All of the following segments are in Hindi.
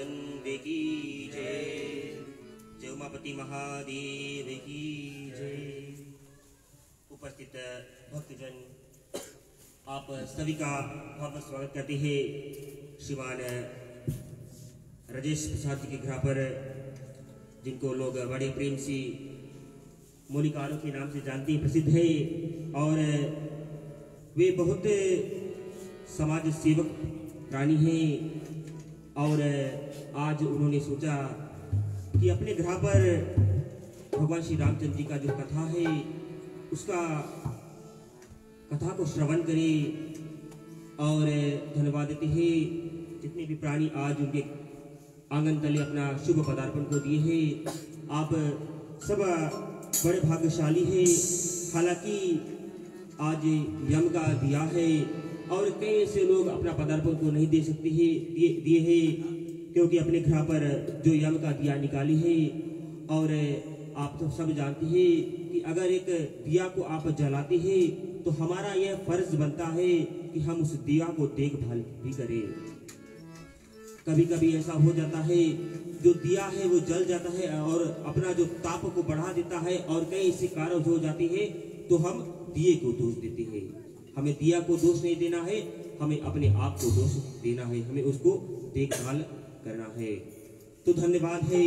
गोविंद की जय। जय उमापति महादेव की जय। उपस्थित भक्तजन, आप सभी का बहुत स्वागत करते हैं श्रीमान राजेश प्रसाद जी के घर पर, जिनको लोग बड़े प्रेम से मौलिकारों के नाम से जानते हैं, प्रसिद्ध है। और वे बहुत समाज सेवक प्राणी हैं। और आज उन्होंने सोचा कि अपने घर पर भगवान श्री रामचंद्र जी का जो कथा है उसका कथा को श्रवण करें। और धन्यवाद देते हैं जितने भी प्राणी आज उनके आंगन तले अपना शुभ पदार्पण को दिए हैं। आप सब बड़े भाग्यशाली हैं। हालांकि आज यम का दिया है और कई ऐसे लोग अपना पदार्पण को नहीं दे सकते हैं, दिए हैं, क्योंकि अपने घर पर जो यम का दिया निकाली है। और आप तो सब जानते हैं कि अगर एक दिया को आप जलाते हैं तो हमारा यह फर्ज बनता है कि हम उस दिया को देखभाल भी करें। कभी कभी ऐसा हो जाता है जो दिया है वो जल जाता है और अपना जो ताप को बढ़ा देता है और कई ऐसे कारण हो जाते हैं, तो हम दिए को दोष देते हैं। हमें दिया को दोष नहीं देना है, हमें अपने आप को दोष देना है, हमें उसको देखभाल करना है। तो धन्यवाद है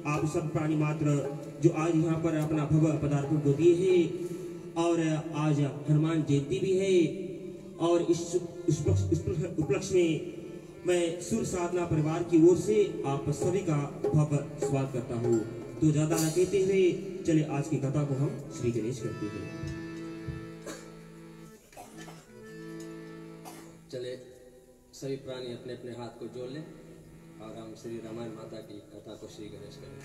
आप सब प्राणी मात्र जो आज यहाँ पर अपना भव्य पदार्पण को दिए हैं। और आज हनुमान जयंती भी है और इस उपलक्ष्य में मैं सुर साधना परिवार की ओर से आप सभी का भव्य स्वागत करता हूँ। तो ज्यादा न कहते हुए चले आज की कथा को हम श्री गणेश करते हैं। चले सभी प्राणी अपने अपने हाथ को जोड़ लें और हम श्री रामायण माता की कथा को श्री गणेश करें।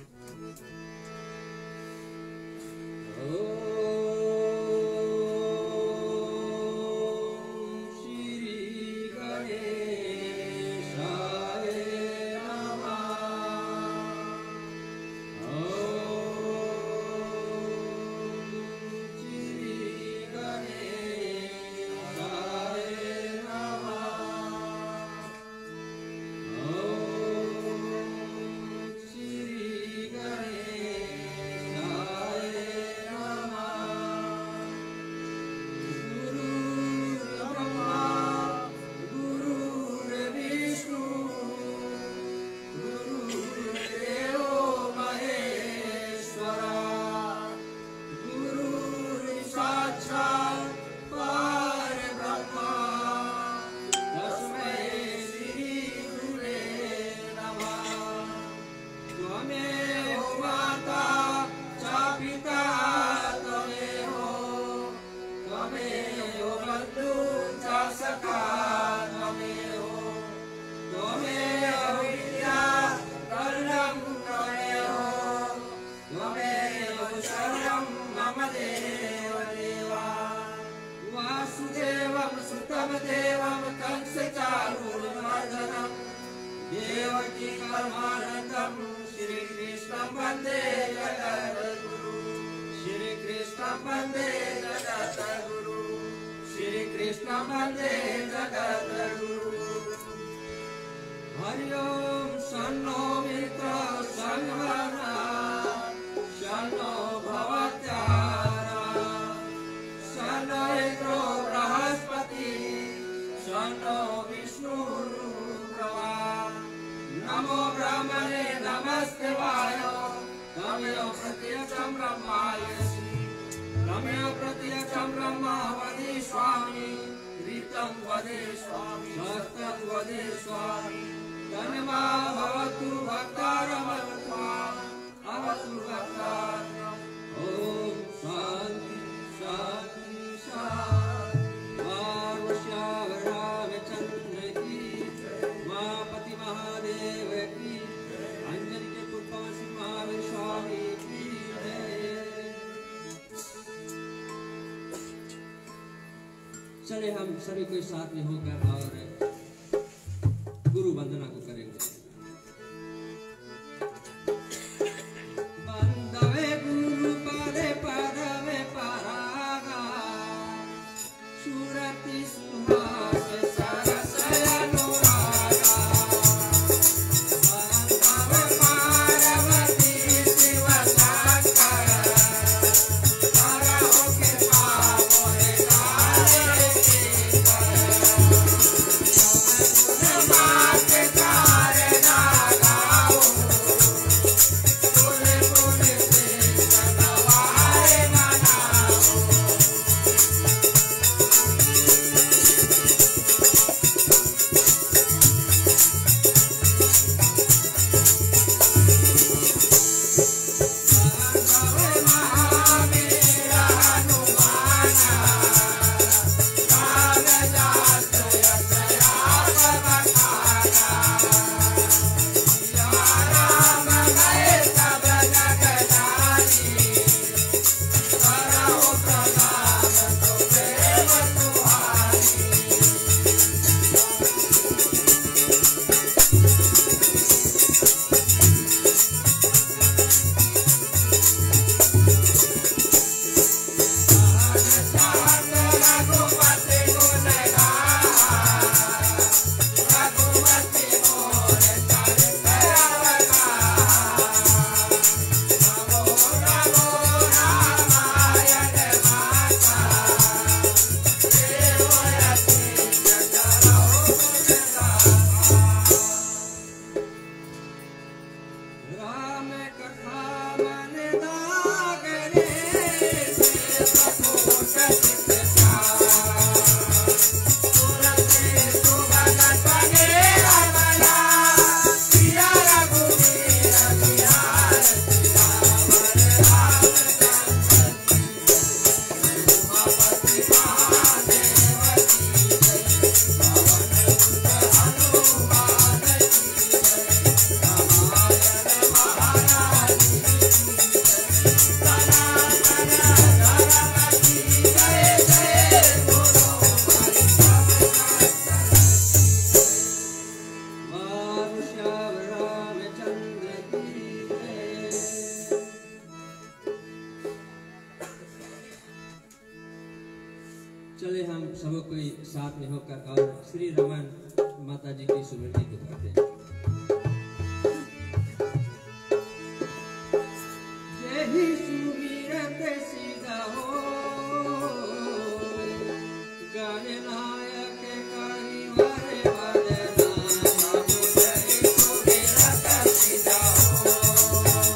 चले हम सभी कोई साथ में होकर और गुरु वंदना को करेंगे। बंदवे गुरु पदे पदवे परागा सुरति सुहास सरस अनुरागा चले हम सब कोई साथ में होकर और श्री रामायण माता जी की स्मृति को करते हैं। जय सुमिरत सीधा हो गाने नायक कारिवारे वदना जय सुमिरत सीधा हो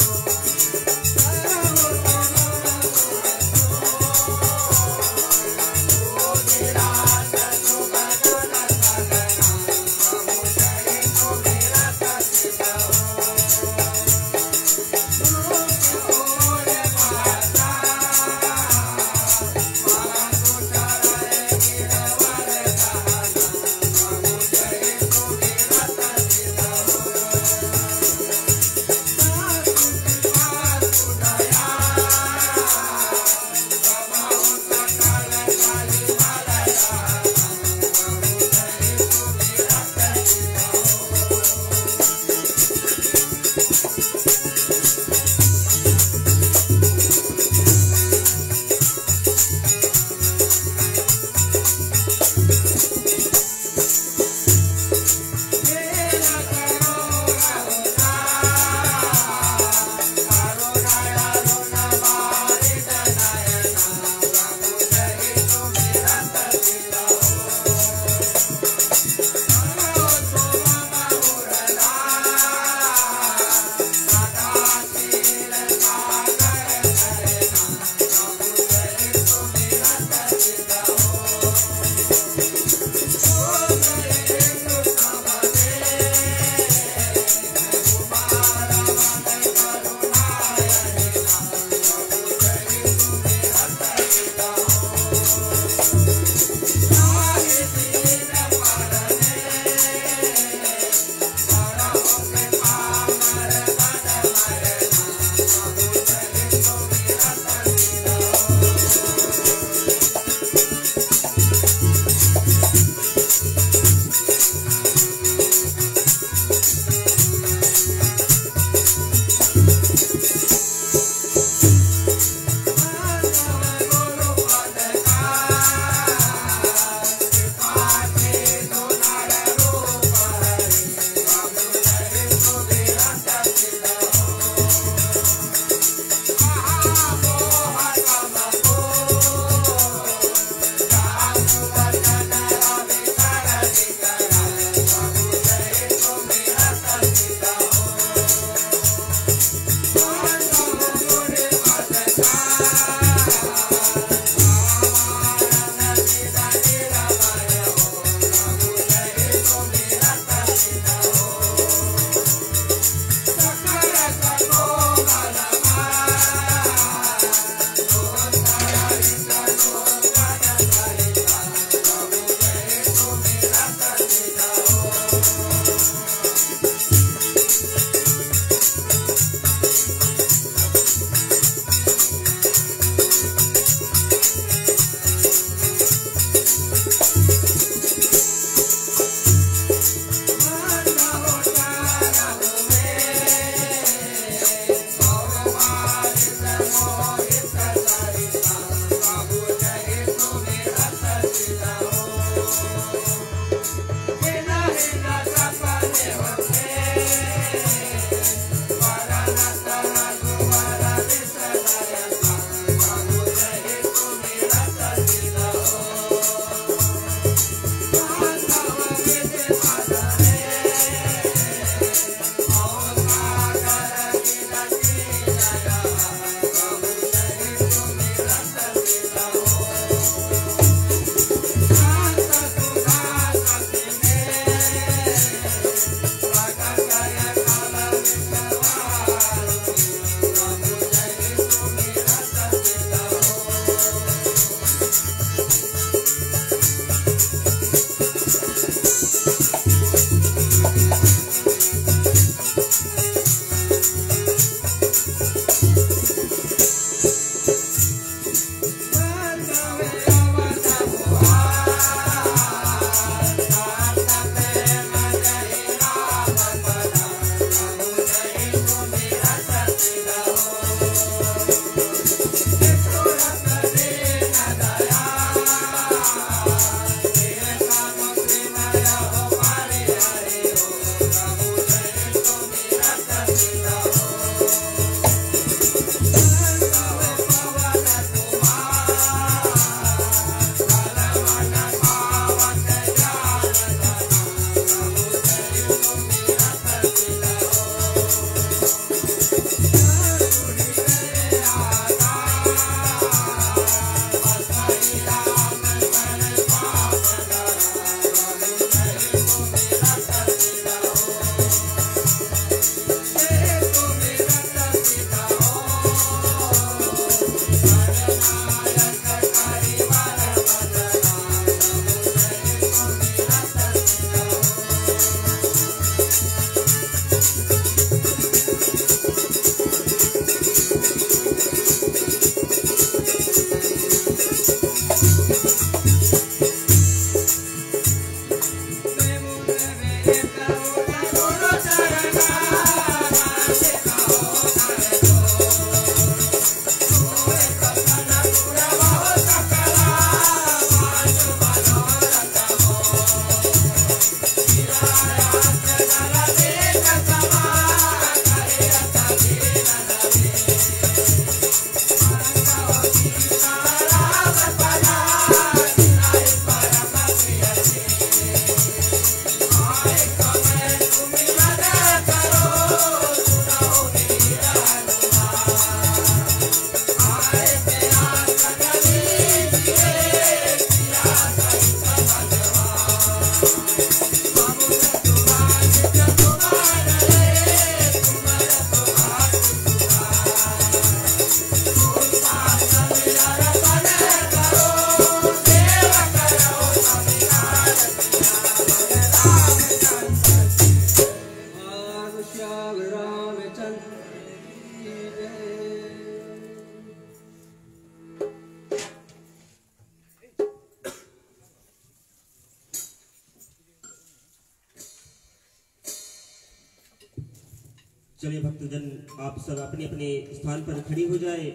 चलिए भक्तजन, आप सब अपने अपने स्थान पर खड़ी हो जाए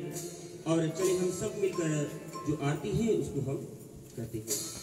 और चलिए हम सब मिलकर जो आरती है उसको हम करते हैं।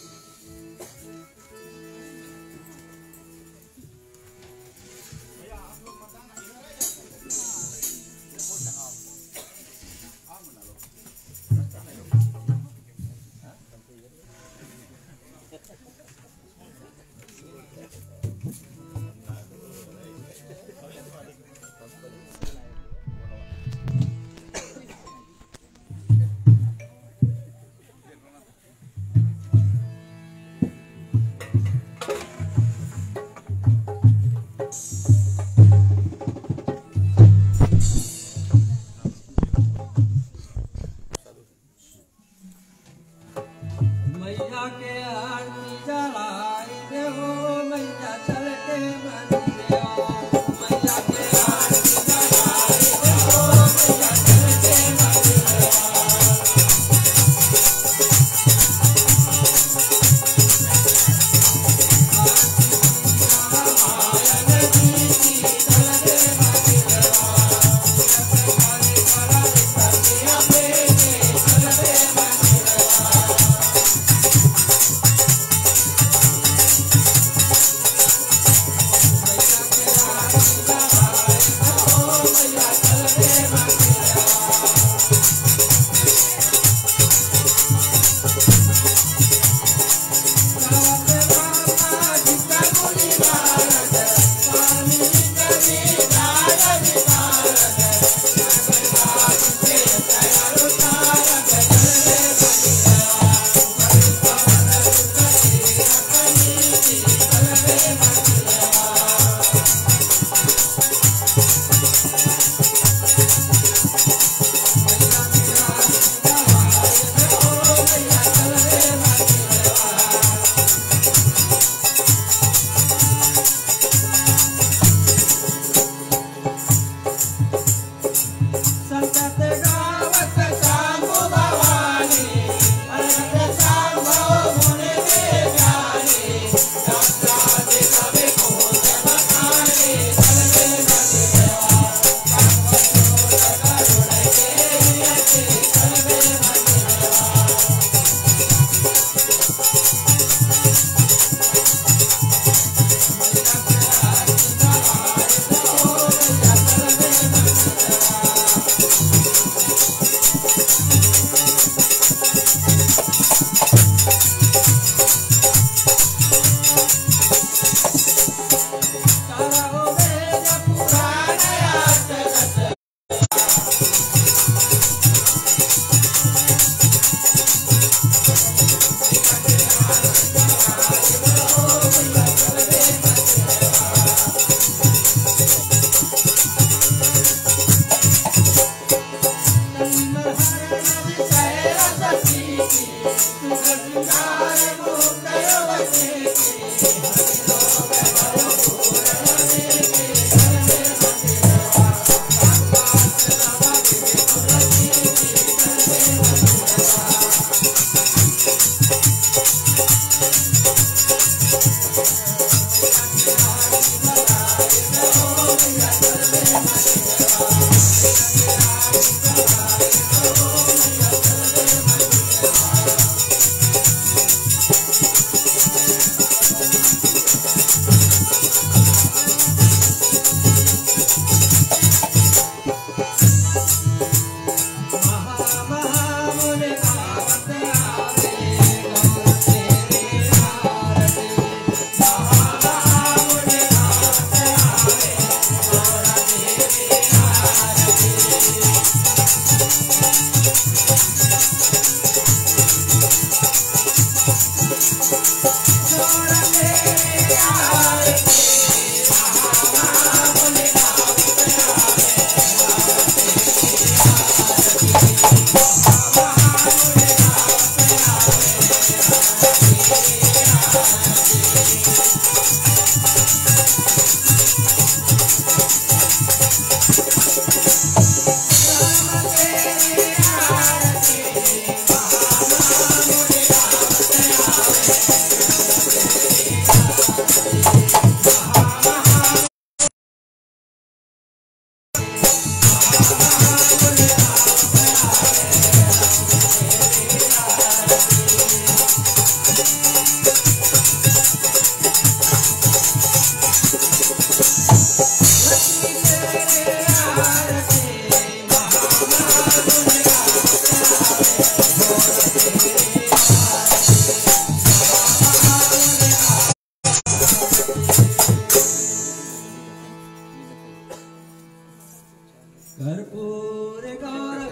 कर्पूरगारं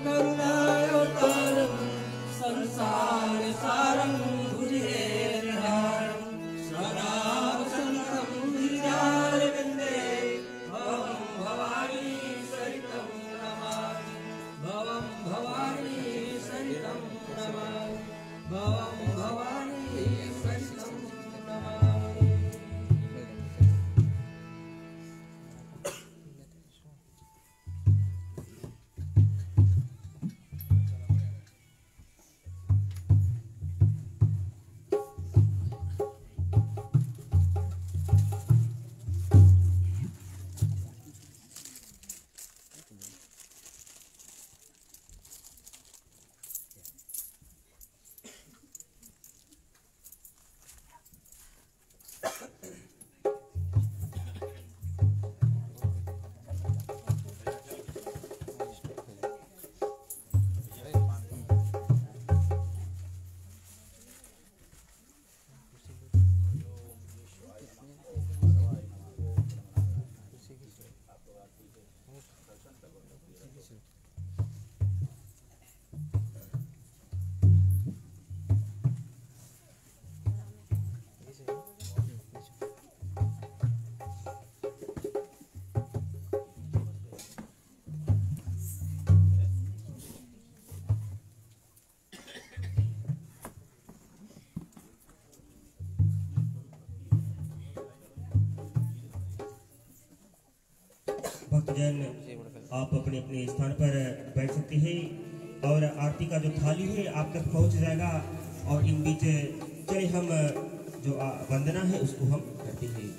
करुणावतारं संसारसारं भुजगेन्द्रहारं सदा वसन्तं हृदयारविन्दे भवं भवानी सहितं नमामि भवं भवानी सहितं नमामि भवं भवानी सहितं नमामि। भक्तजन आप अपने अपने स्थान पर बैठ सकते हैं और आरती का जो थाली है आप तक पहुंच जाएगा और इन बीच चले हम जो वंदना है उसको हम करते हैं।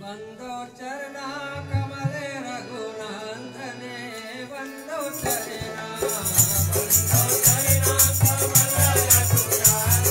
वंदो चरना कमले रघुनाथने वंदो चरना कमले रघुनाथने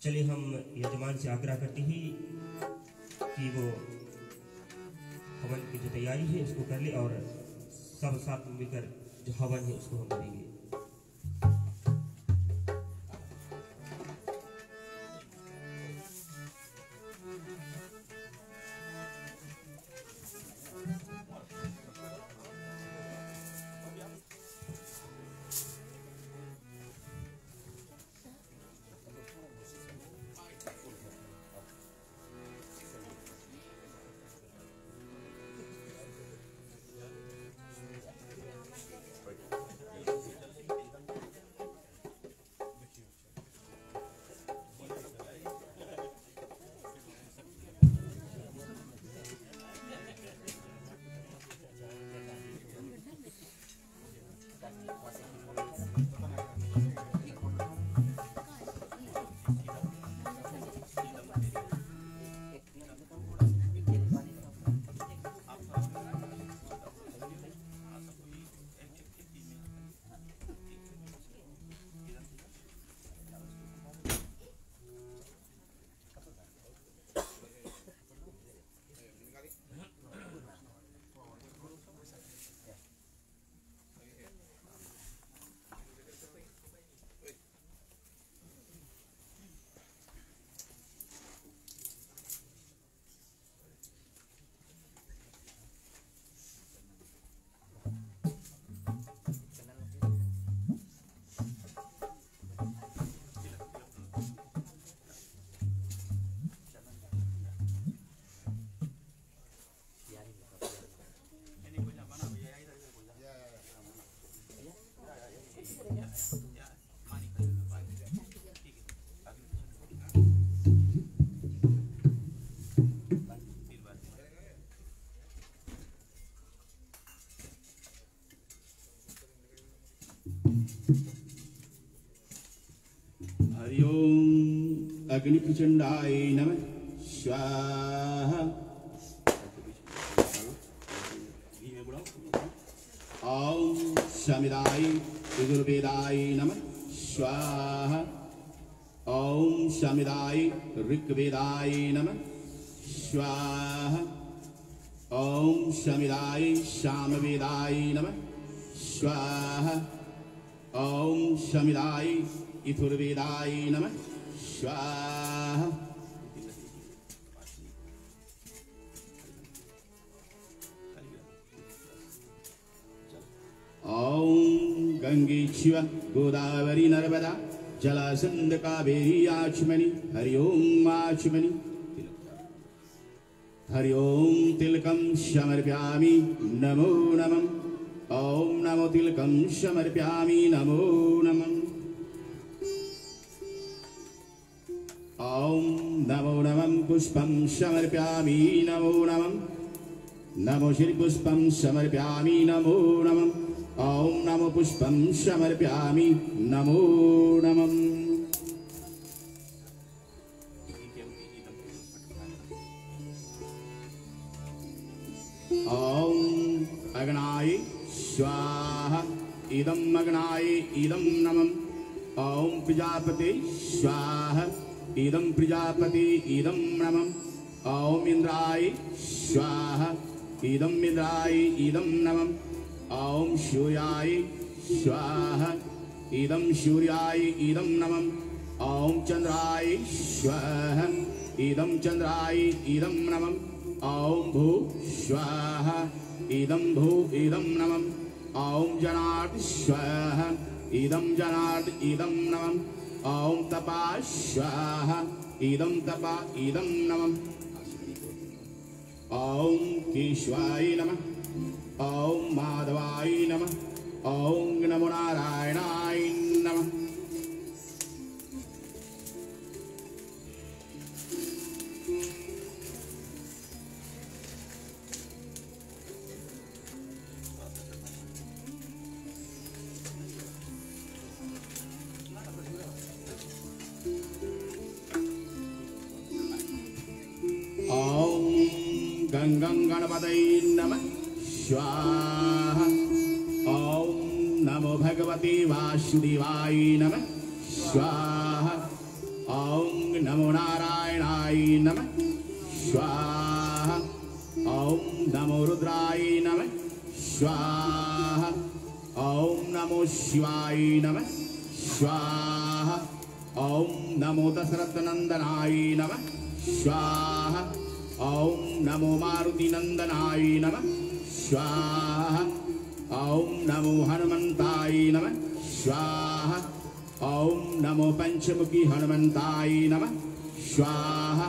चलिए हम यजमान से आग्रह करते ही कि वो हवन की जो तैयारी है उसको कर ले और सब साथ मिलकर जो हवन है उसको हम करेंगे। हरि ओम अग्निप्रचंडाय नमः स्वाहा। ओम शमिदाय यजुर्वेदाय नमः स्वाहा। ओम शमिदाय ऋग्वेदाय नमः स्वाहा। ओम शमिदाय सामवेदाय नमः स्वाहा। ओम शमिदाय यजुर्वेदाय नमः स्वाहा। ओम गंगे शिव गोदावरी नर्मदा जलासंद कावेरी आचमनी हरि ओम आचमनी। हरि ओम तिलकं समर्पयामि नमो नमः। ओम नमो तिलकं समर्पयामि नमो नमः। ओम नमो नमः पुष्पं समर्पयामि नमो नमः। नमो श्री पुष्पं समर्पयामि नमो नमः। ओम नमो पुष्पं समर्पयामि नमो नमः। ओम अग्नाय स्वाहा इदं अग्नाय इदं नमः। ओम प्रजापते स्वाहा इदं प्रजापति इदं नमः। ओम इंद्राय स्वाहा इदं इंद्राय इदं नमः। ओम सूर्याय स्वाहा इदं सूर्याय इदं नमः। ओम चंद्राय स्वाहा इदं चंद्राय इदं नमः। ओम भू स्वाहा इदं भू इदं नमः। ओम जनार्द स्वाहा इदं जनार्द इदं नमः। ओम तपा स्वाहा इदं तपा इदं नमः। ओम केशवाय नमः। ओम माधवाय नमः। ओम नमो नारायणाय नमः। गंगं गणपतये नमः स्वाहा। ओम नमो भगवते वासुदेवाय नमः स्वाहा। ओम स्वाहा ॐ नमो शिवाय नमः स्वाहा ॐ नमो दशरथनंदनाय नमः स्वाहा ॐ नमो मारुतिनंदनाय नमः स्वाहा ॐ नमो हनुमन्ताय नमः स्वाहा ॐ नमो पंचमुखी हनुमन्ताय नमः स्वाहा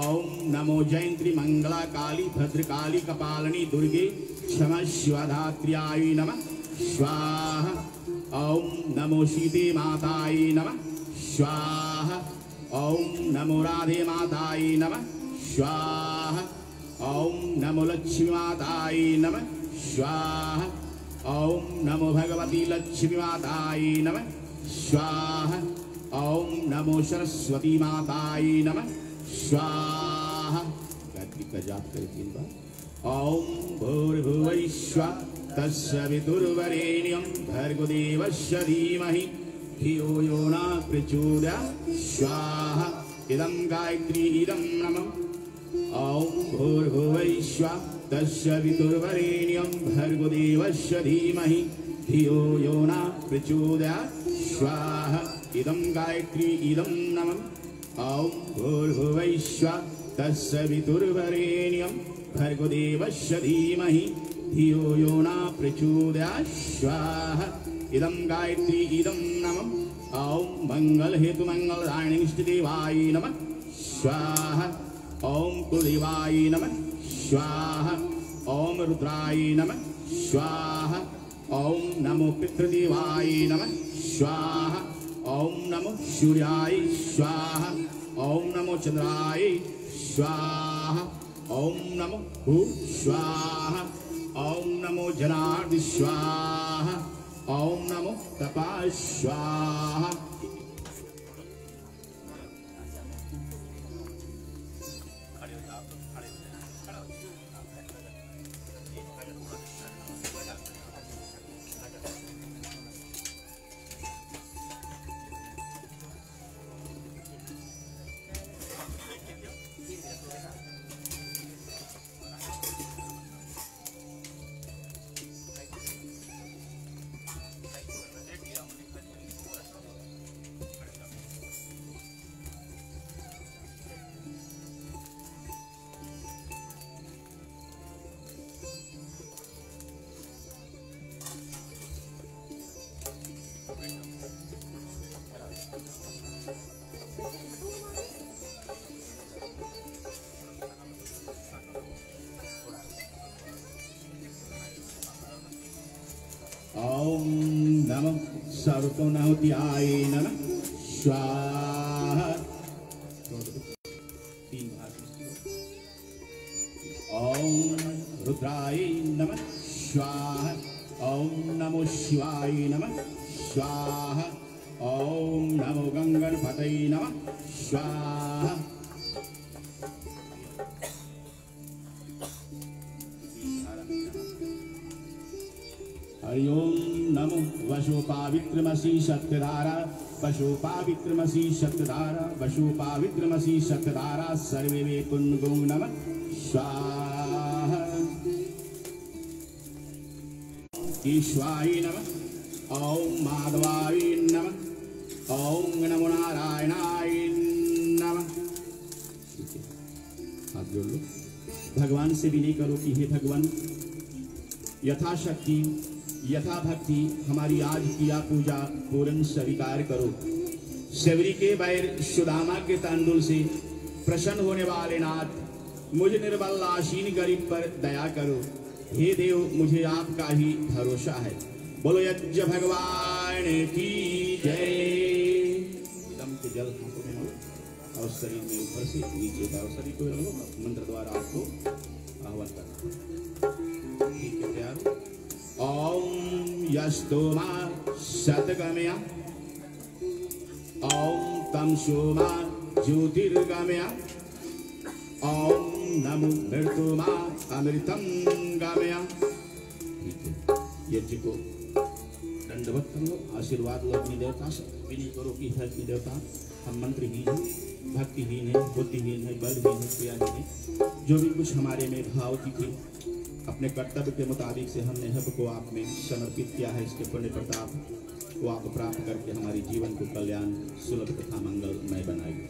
ॐ नमो जयंत्री मंगला काली भद्रकाली कपालिनी दुर्गे क्षमा शिवधात्र्याय नमः स्वाहा ॐ नमो सीते माताय नमः स्वाहा ॐ नमो राधे माताय नमः स्वाहा ॐ नमो लक्ष्मी माताय नमः स्वाहा ॐ नमो भगवती लक्ष्मी माताय नमः स्वाहा ॐ नमो सरस्वती माताय नमः स्वाहा गायत्री का जाप करें 3 बार। ॐ भूर्भुवः स्वः तत्सवितुर्वरेण्यं भर्गो देवस्य धीमहि धियो यो न प्रचोदयात् स्वाहा इदं गायत्री इदं नमः ॐ भूर्भुवः स्वः तत्सवितुर्वरेण्यं भर्गो देवस्य धीमहि धियो यो न प्रचोदयात् स्वाहा इदं गायत्री इदं नमः ॐ भूर्भुवः स्वः तत्सवितुर्वरेण्यं भर्गो देवस्य धीमहि धियो यो न प्रचोदयात् स्वाहा इदं गायत्री इदं नमः ॐ मंगल हेतु मंगलदायिनिष्टदेवाय नमः स्वाहा ॐ कुलदेवाय नमः स्वाहा ॐ रुद्राय नमः स्वाहा ॐ नमो पितृदेवाय नमः स्वाहा ॐ नमो सूर्याय स्वाहा ॐ नमो चंद्राय स्वाहा ॐ नमो भू स्वाहा ॐ नमो जनार्दन स्वाहा ॐ नमो तपा स्वाहा ॐ नमो सर्वनाहुत्याय नमः स्वाहा 3 बार। ॐ रुद्राय नमः स्वाहा ॐ नमो शिवाय नमः स्वाहा ॐ नमो गंगणपतये नमः स्वाहा हरि ओम नमो वशोपावित्रमसि सत्यधारा वशोपावित्रमसि सत्यधारा वशोपावित्रमसि सत्यधारा सर्वे वे पुण्यो नमः स्वाहा ईश्वाय नमः ॐ माधवाय नमः ॐ नमो नारायणाय नमः। हाथ जोड़ लो, भगवान से विनय करो कि हे भगवान यथाशक्ति यथा भक्ति हमारी आज किया पूजा पूर्ण स्वीकार करो। सेवरी के बैर सुदामा के तांडुल से प्रसन्न होने वाले नाथ मुझ निर्बल आशीन गरीब पर दया करो। हे देव मुझे आपका ही भरोसा है। बोलो यज्ञ भगवान की जय। दम के जल हाथों में लो और शरीर में ऊपर से नीचे का शरीर को लो। मंत्र द्वारा आपको आह्वान करना। ठीक है, तैयार हो? ॐ यस्तोमा शतगमया ॐ तं सोमा ज्योतिर्गमया ॐ नमो मृत्युमा अमृतं गमया। यज्ञ को दंडवत कर लो, आशीर्वाद लो अपनी देवता से। विनय करो कि है कि देवता हम मंत्रहीन हैं, भक्तिहीन है, बुद्धिहीन है, बलहीन है, क्रियाहीन है। जो भी कुछ हमारे में भाव थी अपने कर्तव्य के मुताबिक से हमने हब को आप में समर्पित किया है। इसके पुण्य प्रताप को आप प्राप्त करके हमारे जीवन को कल्याण सुलभ तथा मंगलमय बनाइए।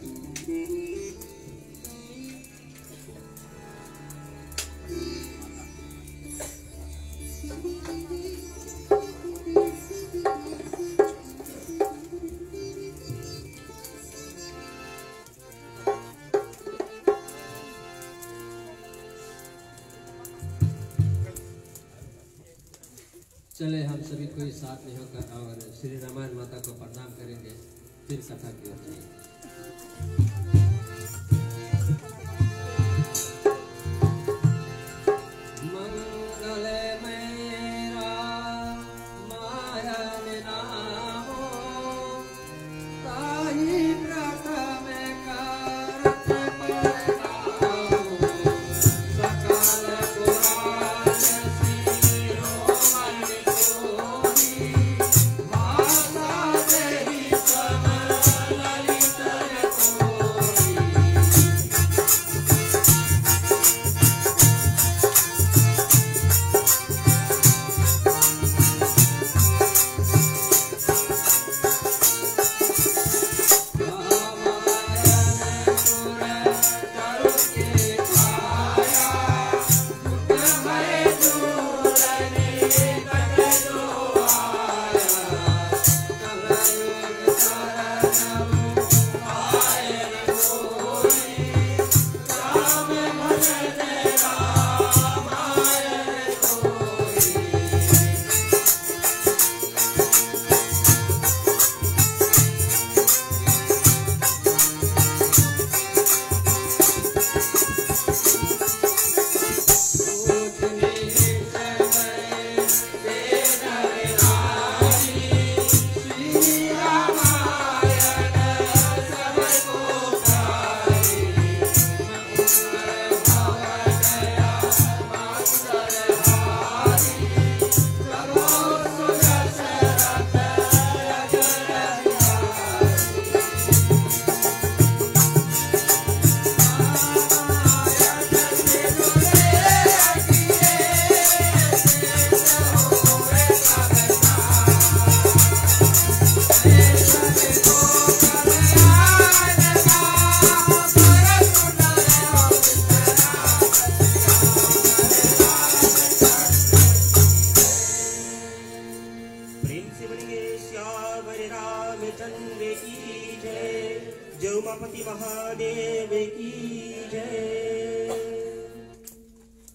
चले हम सभी कोई साथ में होकर और श्री रामायण माता को प्रणाम करेंगे, फिर कथा की ओर जाएंगे।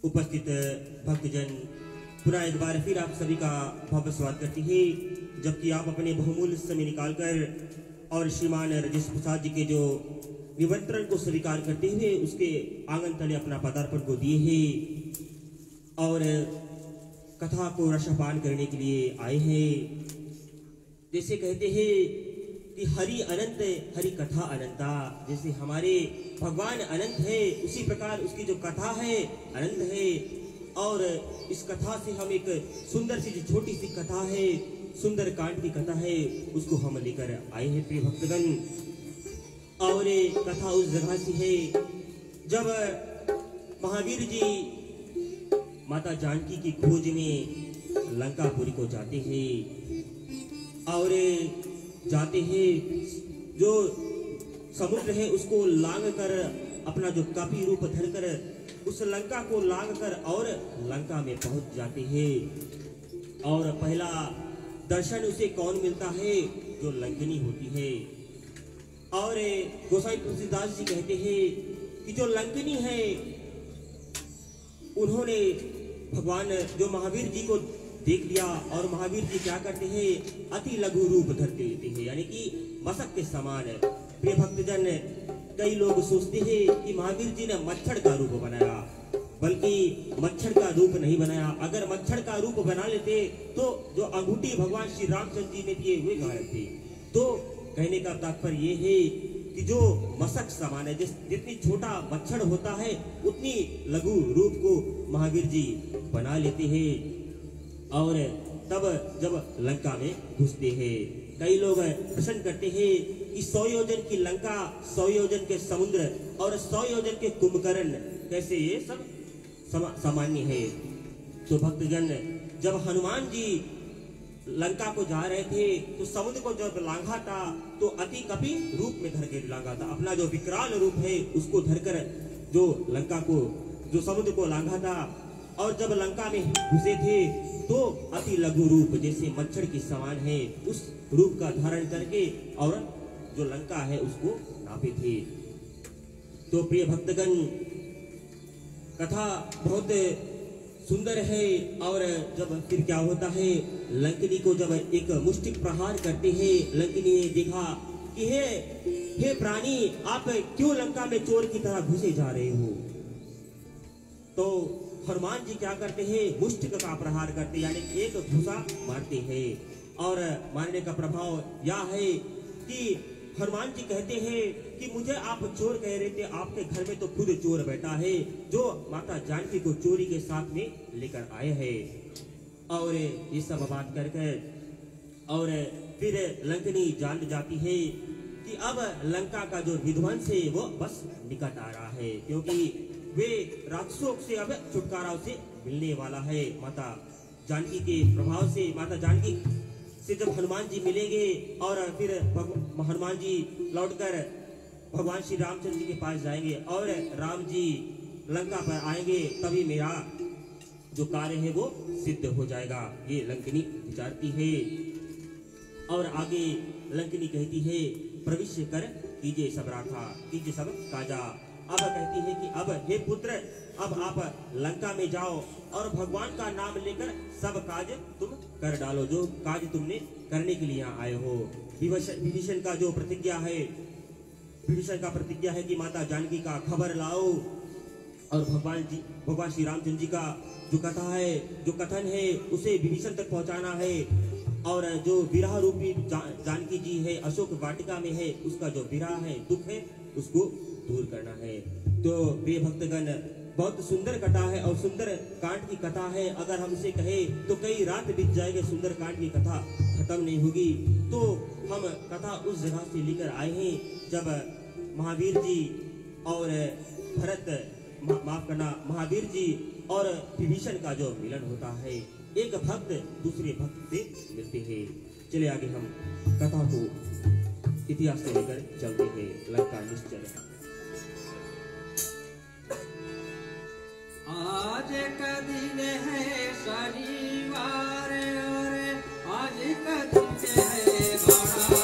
उपस्थित भक्तजन पुनः एक बार फिर आप सभी का भव्य स्वागत करती है, जबकि आप अपने बहुमूल्य समय निकालकर और श्रीमान राजेश प्रसाद जी के जो निमंत्रण को स्वीकार करते हुए उसके आंगन तले अपना पदार्पण को दिए हैं और कथा को रसपान करने के लिए आए हैं। जैसे कहते हैं कि हरि अनंत हरि कथा अनंता, जैसे हमारे भगवान अनंत है उसी प्रकार उसकी जो कथा है अनंत है। और इस कथा से हम एक सुंदर सी जो छोटी सी कथा है, सुंदर कांड की कथा है, उसको हम लेकर आए हैं प्रिय भक्तगण। और कथा उस जगह से है जब महावीर जी माता जानकी की खोज में लंकापुरी को जाते हैं और जाते हैं जो समुद्र है उसको लांग कर अपना जो कपि रूप धरकर उस लंका को लांग कर और लंका में पहुंच जाते हैं। और पहला दर्शन उसे कौन मिलता है? जो लंकिनी होती है। और गोसाई तुलसीदास जी कहते हैं कि जो लंकिनी है उन्होंने भगवान जो महावीर जी को देख लिया और महावीर जी क्या करते हैं? अति लघु रूप धरते लेते हैं, यानी कि मशक के समान। प्रिय भक्तजन, कई लोग सोचते हैं कि महावीर जी ने मच्छर का रूप बनाया, बल्कि मच्छर का रूप नहीं बनाया। अगर मच्छर का रूप बना लेते तो जो अंगूठी भगवान श्री रामचंद्र जी ने दिए हुए कहाँ रखते? तो कहने का तात्पर्य ये है कि जो मशक समान है, जितनी छोटा मच्छर होता है उतनी लघु रूप को महावीर जी बना लेते हैं और तब जब लंका में घुसते हैं कई लोग प्रश्न करते हैं कि 100 योजन की लंका, 100 योजन के समुद्र और 100 योजन के कुंभकर्ण कैसे ये सब सामान्य है। तो भक्तजन, जब हनुमान जी लंका को जा रहे थे तो समुद्र को जब लांघा था तो अति कपि रूप में धर के लांघा था। अपना जो विकराल रूप है उसको धरकर जो लंका को, जो समुद्र को लांघा था। और जब लंका में घुसे थे तो अति लघु रूप जैसे मच्छर की समान है, उस रूप का धारण करके और जो लंका है उसको नापे थे। तो प्रिय भक्तगण, कथा बहुत सुंदर है। और जब फिर क्या होता है, लंकिनी को जब एक मुष्टिक प्रहार करते हैं, लंकिनी ने देखा कि हे प्राणी, आप क्यों लंका में चोर की तरह घुसे जा रहे हो। तो हनुमान जी क्या करते हैं, मुष्टिक का प्रहार करते, यानी एक घुसा मारते हैं। और मारने का प्रभाव यह है कि हनुमान जी कहते हैं कि मुझे आप चोर कह रहे थे, आपके घर में तो खुद चोर बैठा है जो माता जानकी को चोरी के साथ में लेकर आए हैं। और ये सब बात करके और फिर लंकनी जान जाती है कि अब लंका का जो विध्वंस है वो बस निकट आ रहा है, क्योंकि वे राक्षसों से अब छुटकारा उसे मिलने वाला है। माता जानकी के प्रभाव से, माता जानकी से जब हनुमान जी मिलेंगे और फिर हनुमान जी लौटकर भगवान श्री रामचंद्र जी के पास जाएंगे और राम जी लंका पर आएंगे, तभी मेरा जो कार्य है वो सिद्ध हो जाएगा, ये लंकिनी विचारती है। और आगे लंकिनी कहती है, प्रविश्य कर कीजिए सब राखा, कीजिए सब काजा। अब कहती है कि अब हे पुत्र, अब आप लंका में जाओ और भगवान का नाम लेकर सब काज तुम कर डालो, जो काज तुमने करने के लिए यहाँ आए हो। विभीषण का जो प्रतिज्ञा है, विभीषण का प्रतिज्ञा है कि माता जानकी का खबर लाओ और भगवान श्री रामचंद्र जी का जो कथा है, जो कथन है, उसे विभीषण तक पहुंचाना है। और जो विरह रूपी जानकी जी है, अशोक वाटिका में है, उसका जो विरह है, दुख है, उसको दूर करना है। तो प्रिय भक्तगण, बहुत सुंदर कथा है और सुंदर कांड की कथा है। अगर हम इसे कहे तो कई रात बीत जाएंगे, सुंदर कांड की कथा खत्म नहीं होगी। तो हम कथा उस जगह से लेकर आए हैं जब महावीर जी और महावीर जी और विभीषण का जो मिलन होता है, एक भक्त दूसरे भक्त से मिलते हैं। चले आगे हम कथा को इतिहास से लेकर चलते हैं। लंका निश्चल। आज का दिन है शनिवार और आज का दिन है बड़ा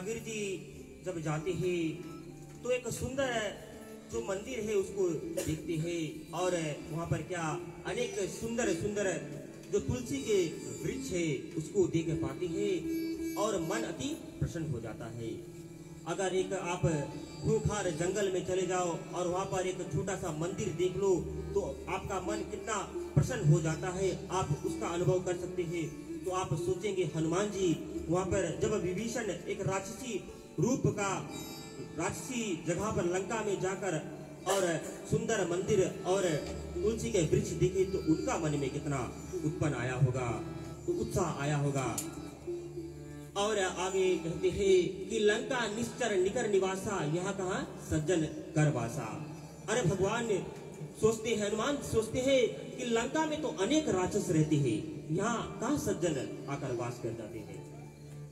महावीर जी जब जाते हैं तो एक सुंदर जो मंदिर है उसको देखते हैं और वहाँ पर क्या अनेक सुंदर सुंदर जो तुलसी के वृक्ष है उसको देख पाते हैं और मन अति प्रसन्न हो जाता है। अगर एक आप खूंखार जंगल में चले जाओ और वहाँ पर एक छोटा सा मंदिर देख लो तो आपका मन कितना प्रसन्न हो जाता है, आप उसका अनुभव कर सकते हैं। तो आप सोचेंगे हनुमान जी वहाँ पर जब विभीषण एक राक्षसी रूप का राक्षसी जगह पर लंका में जाकर और सुंदर मंदिर और तुलसी के वृक्ष देखे तो उनका मन में कितना उत्पन्न आया होगा, उत्साह आया होगा। और आगे कहते हैं कि लंका निश्चर निकर निवासा, यहाँ कहा सज्जन कर वासा। अरे भगवान सोचते हैं, हनुमान सोचते हैं कि लंका में तो अनेक राक्षस रहते हैं, यहाँ कहाँ सज्जन आकर वास कर जाते हैं।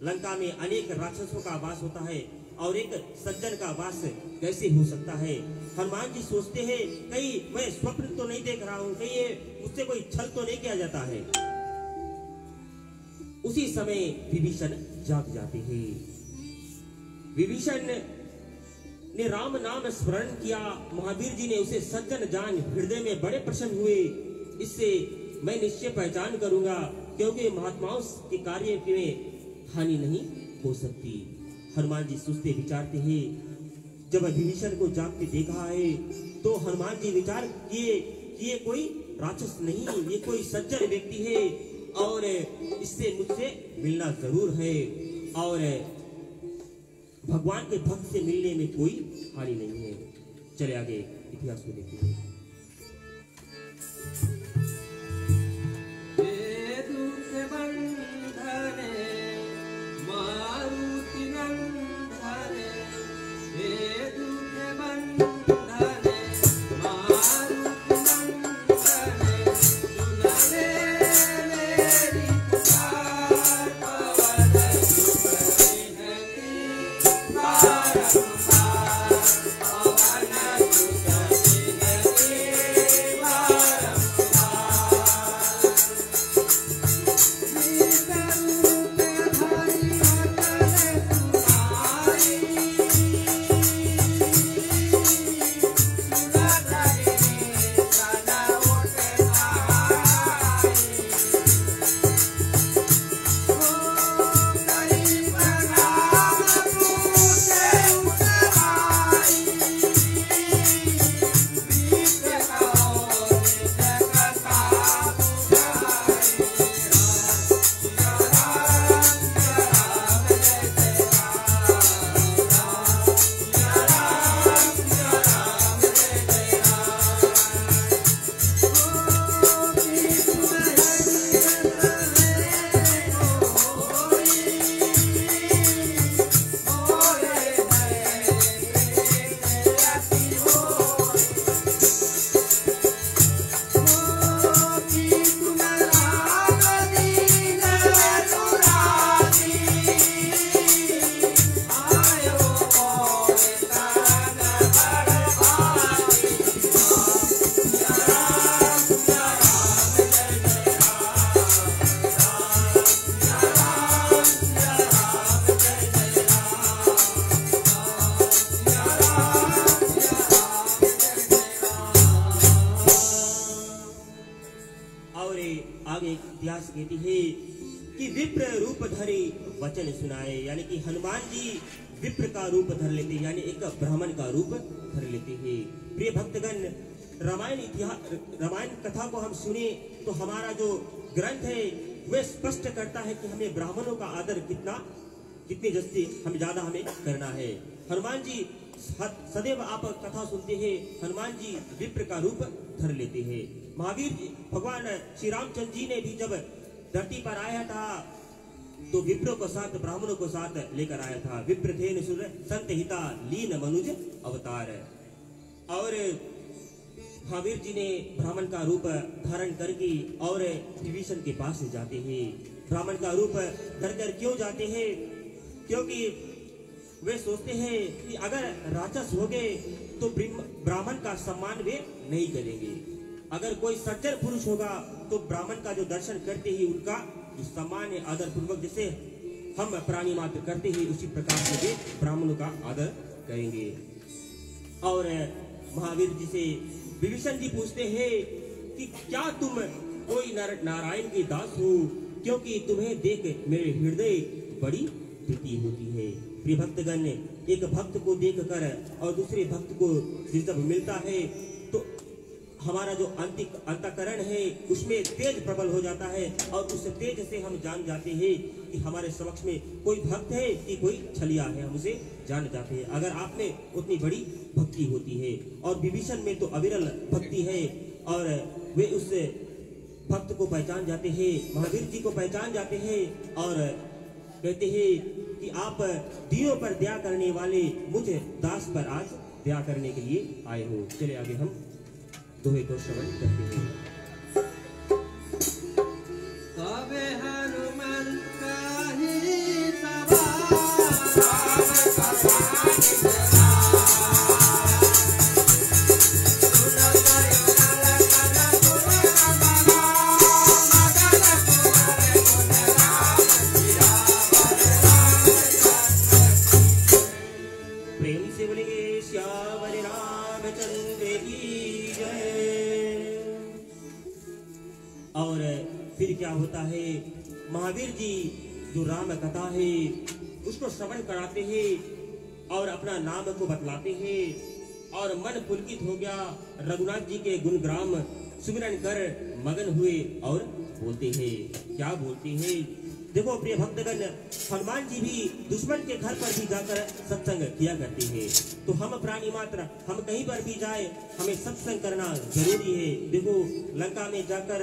लंका में अनेक राक्षसों का वास होता है और एक सज्जन का वास कैसे हो सकता है। हनुमान जी सोचते हैं कहीं मैं स्वप्न तो नहीं देख रहा हूँ, कहीं मुझसे कोई छल तो नहीं किया जाता है। उसी समय विभीषण जाग जाते हैं। विभीषण ने राम नाम स्मरण किया, महावीर जी ने उसे सज्जन जान हृदय में बड़े प्रसन्न हुए। इससे मैं निश्चय पहचान करूंगा क्योंकि महात्माओं के कार्य में हानि नहीं हो सकती। हनुमान जी सोचते विचारते हैं, जब विभीषण को जागते देखा है तो हनुमान जी विचार किए कि ये कोई राक्षस नहीं, ये कोई सज्जन व्यक्ति है और इससे मुझसे मिलना जरूर है और भगवान के भक्त से मिलने में कोई हानि नहीं है। चले आगे इतिहास को देखते हैं। कहती है कि विप्र रूप धरे वचन सुनाए, यानी कि हनुमान जी विप्र का रूप धर लेते हैं, यानी एक ब्राह्मण का रूप धर लेते हैं। प्रिय भक्तगण, रामायण कथा को हम सुने तो हमारा जो ग्रंथ है वह स्पष्ट करता है कि हमें ब्राह्मणों का आदर कितनी जस्ती हम ज्यादा हमें करना है। हनुमान जी सदैव आप कथा सुनते हैं, हनुमान जी विप्र का रूप धर लेते हैं। महावीर जी भगवान श्री रामचंद्र जी ने भी जब धरती पर आया था तो विप्रों को साथ ब्राह्मणों को साथ लेकर आया था। विप्र थे सुर संत हिता लीन मनुज अवतार। और महावीर जी ने ब्राह्मण का रूप धारण करके और विभीषण के पास जाते हैं। ब्राह्मण का रूप धर कर क्यों जाते हैं? क्योंकि वे सोचते हैं कि अगर राक्षस हो गए तो ब्राह्मण का सम्मान वे नहीं करेंगे। अगर कोई सज्जन पुरुष होगा तो ब्राह्मण का जो दर्शन करते ही उनका जो सम्मान है आदर पूर्वक, जैसे हम प्राणी मात्र करते हैं उसी प्रकार से वे ब्राह्मणों का आदर करेंगे। और महावीर जी से विभीषण जी पूछते हैं कि क्या तुम कोई नारायण के दास हो, क्योंकि तुम्हें देख मेरे हृदय बड़ी प्रीति होती है। प्रिय भक्तगण, एक भक्त को देखकर और दूसरे भक्त को जब मिलता है तो हमारा जो अंतःकरण है उसमें तेज प्रबल हो जाता है और उस तेज से हम जान जाते हैं कि हमारे समक्ष में कोई भक्त है कि कोई छलिया है, हम उसे जान जाते हैं अगर आप में उतनी बड़ी भक्ति होती है। और विभीषण में तो अविरल भक्ति है और वे उस भक्त को पहचान जाते हैं, महावीर जी को पहचान जाते हैं और कहते हैं कि आप दियों पर दया करने वाले मुझ दास पर आज दया करने के लिए आए हो। चले आगे हम दोहे को श्रवण करते हैं। तबे हनुमंत ही सभा प्रेम से बोलेंगे श्यावर रामचंद्र की जय। और फिर क्या होता है, महावीर जी जो राम कथा है उसको श्रवण कराते हैं और अपना नाम को बतलाते हैं और मन पुलकित हो गया। रघुनाथ जी के गुणग्राम सुमिरन कर मगन हुए और बोलते हैं, क्या बोलते हैं? देखो प्रिय भक्तगण, हनुमान जी भी दुश्मन के घर पर भी जाकर सत्संग किया करते हैं। तो हम प्राणी मात्र हम कहीं पर भी जाए हमें सत्संग करना जरूरी है। देखो लंका में जाकर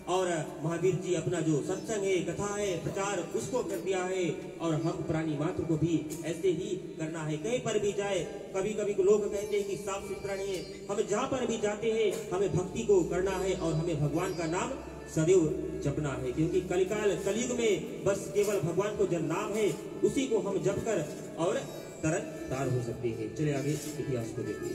और महावीर जी अपना जो सत्संग है, कथा है, प्रचार उसको कर दिया है और हम प्राणी मात्र को भी ऐसे ही करना है। कहीं पर भी जाए, कभी कभी लोग कहते हैं कि साफ सुथरा नहीं है, हम जहाँ पर भी जाते हैं हमें भक्ति को करना है और हमें भगवान का नाम सदैव जपना है, क्योंकि कलयुग में बस केवल भगवान को जो नाम है उसी को हम जप कर और तरन तार हो सकते हैं। चले आगे इतिहास को देखिए।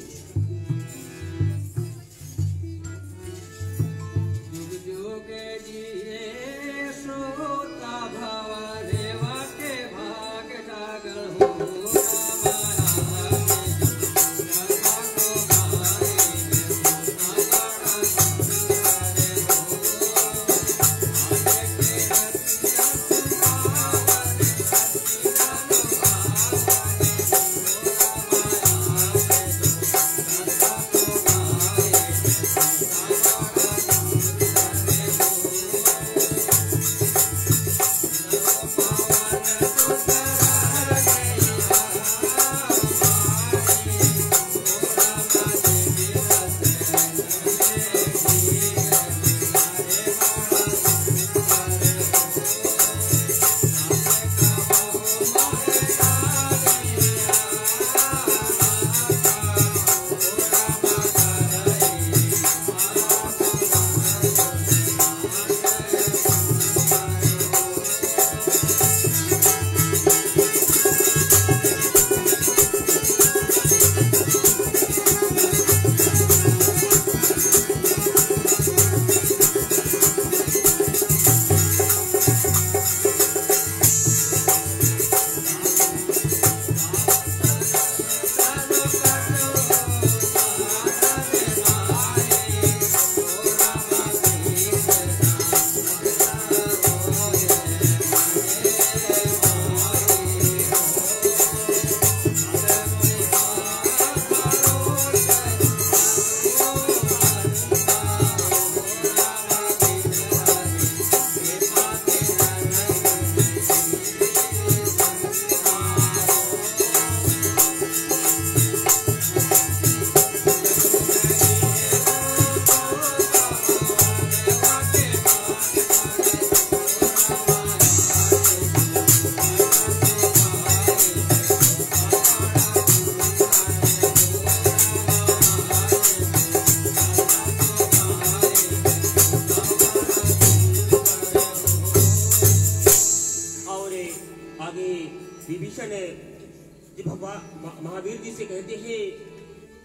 महावीर जी से कहते हैं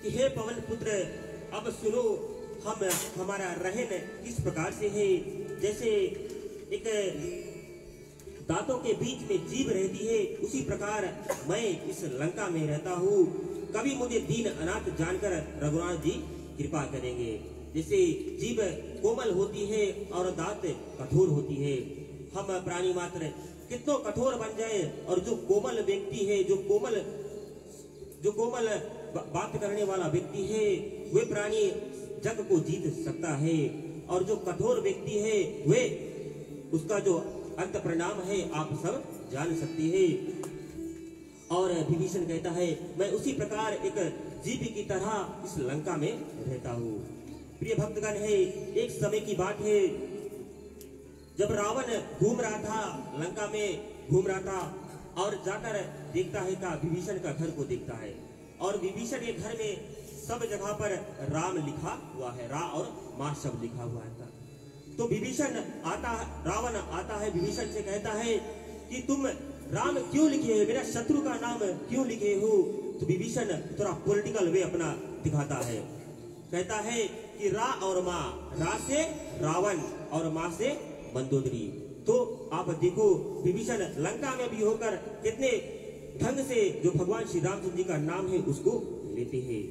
कि हे पवन पुत्र, अब सुनो, हमारा रहन इस प्रकार से है जैसे एक दांतों के बीच में जीभ रहती है, उसी प्रकार मैं इस लंका में रहता हूँ। कभी मुझे दीन अनाथ जानकर रघुनाथ जी कृपा करेंगे। जैसे जीभ कोमल होती है और दांत कठोर होती है, हम प्राणी मात्र कितनों कठोर बन जाए और जो कोमल व्यक्ति है, जो कोमल बात करने वाला व्यक्ति है, वे प्राणी जग को जीत सकता है। और जो कठोर व्यक्ति है, वे उसका जो अंत परिणाम है आप सब जान सकते हैं। और विभीषण कहता है, मैं उसी प्रकार एक जीव की तरह इस लंका में रहता हूँ। प्रिय भक्तगण है, एक समय की बात है जब रावण घूम रहा था, लंका में घूम रहा था और जाकर देखता है का विभीषण का घर को देखता है और विभीषण के घर में सब जगह पर राम लिखा हुआ है, रा और मां शब्द लिखा हुआ है। तो विभीषण आता है, रावण आता है, विभीषण से कहता है कि तुम राम क्यों लिखे हो, मेरा शत्रु का नाम क्यों लिखे हो। तो विभीषण थोड़ा पॉलिटिकल वे अपना दिखाता है, कहता है कि रा और माँ, रा से रावण और माँ से मंदोदरी। तो आप देखो विभीषण लंका में भी होकर कितने ढंग से जो भगवान श्री रामचंद्र जी का नाम है उसको लेते हैं।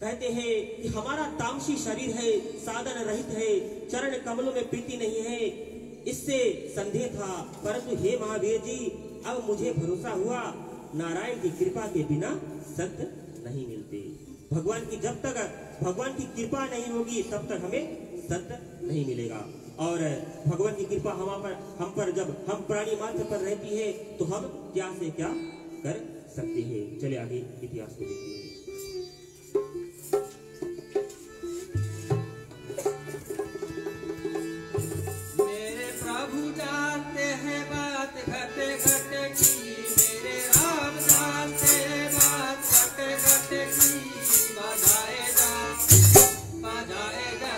कहते हैं कि हमारा तामसी शरीर है, साधन रहित है, चरण कमलों में प्रीति नहीं है, इससे संदेह था, परंतु हे महावीर जी अब मुझे भरोसा हुआ, नारायण की कृपा के बिना सत्य नहीं मिलते। भगवान की जब तक भगवान की कृपा नहीं होगी तब तक हमें सत्य नहीं मिलेगा। और भगवान की कृपा हम पर जब हम प्राणी मात्र पर रहती है तो हम क्या से क्या कर सकते हैं। चले आगे इतिहास को देखते हैं। मेरे प्रभु जानते हैं बात घटे घटे की, मेरे राम जानते हैं बात घटे घटे की। बजाएगा बजाएगा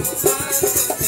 तुम्हारे हनुमान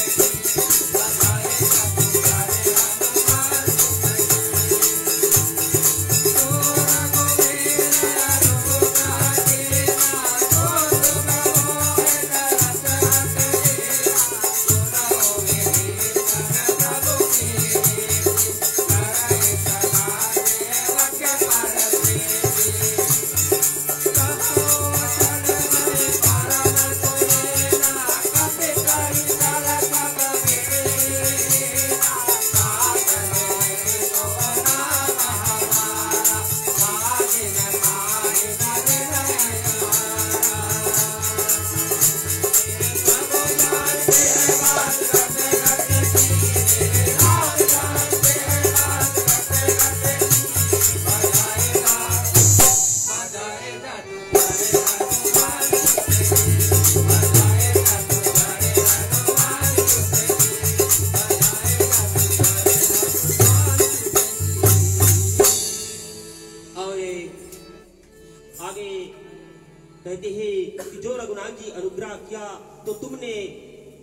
कहते हैं कि जो रघुनाथ जी अनुग्रह किया तो तुमने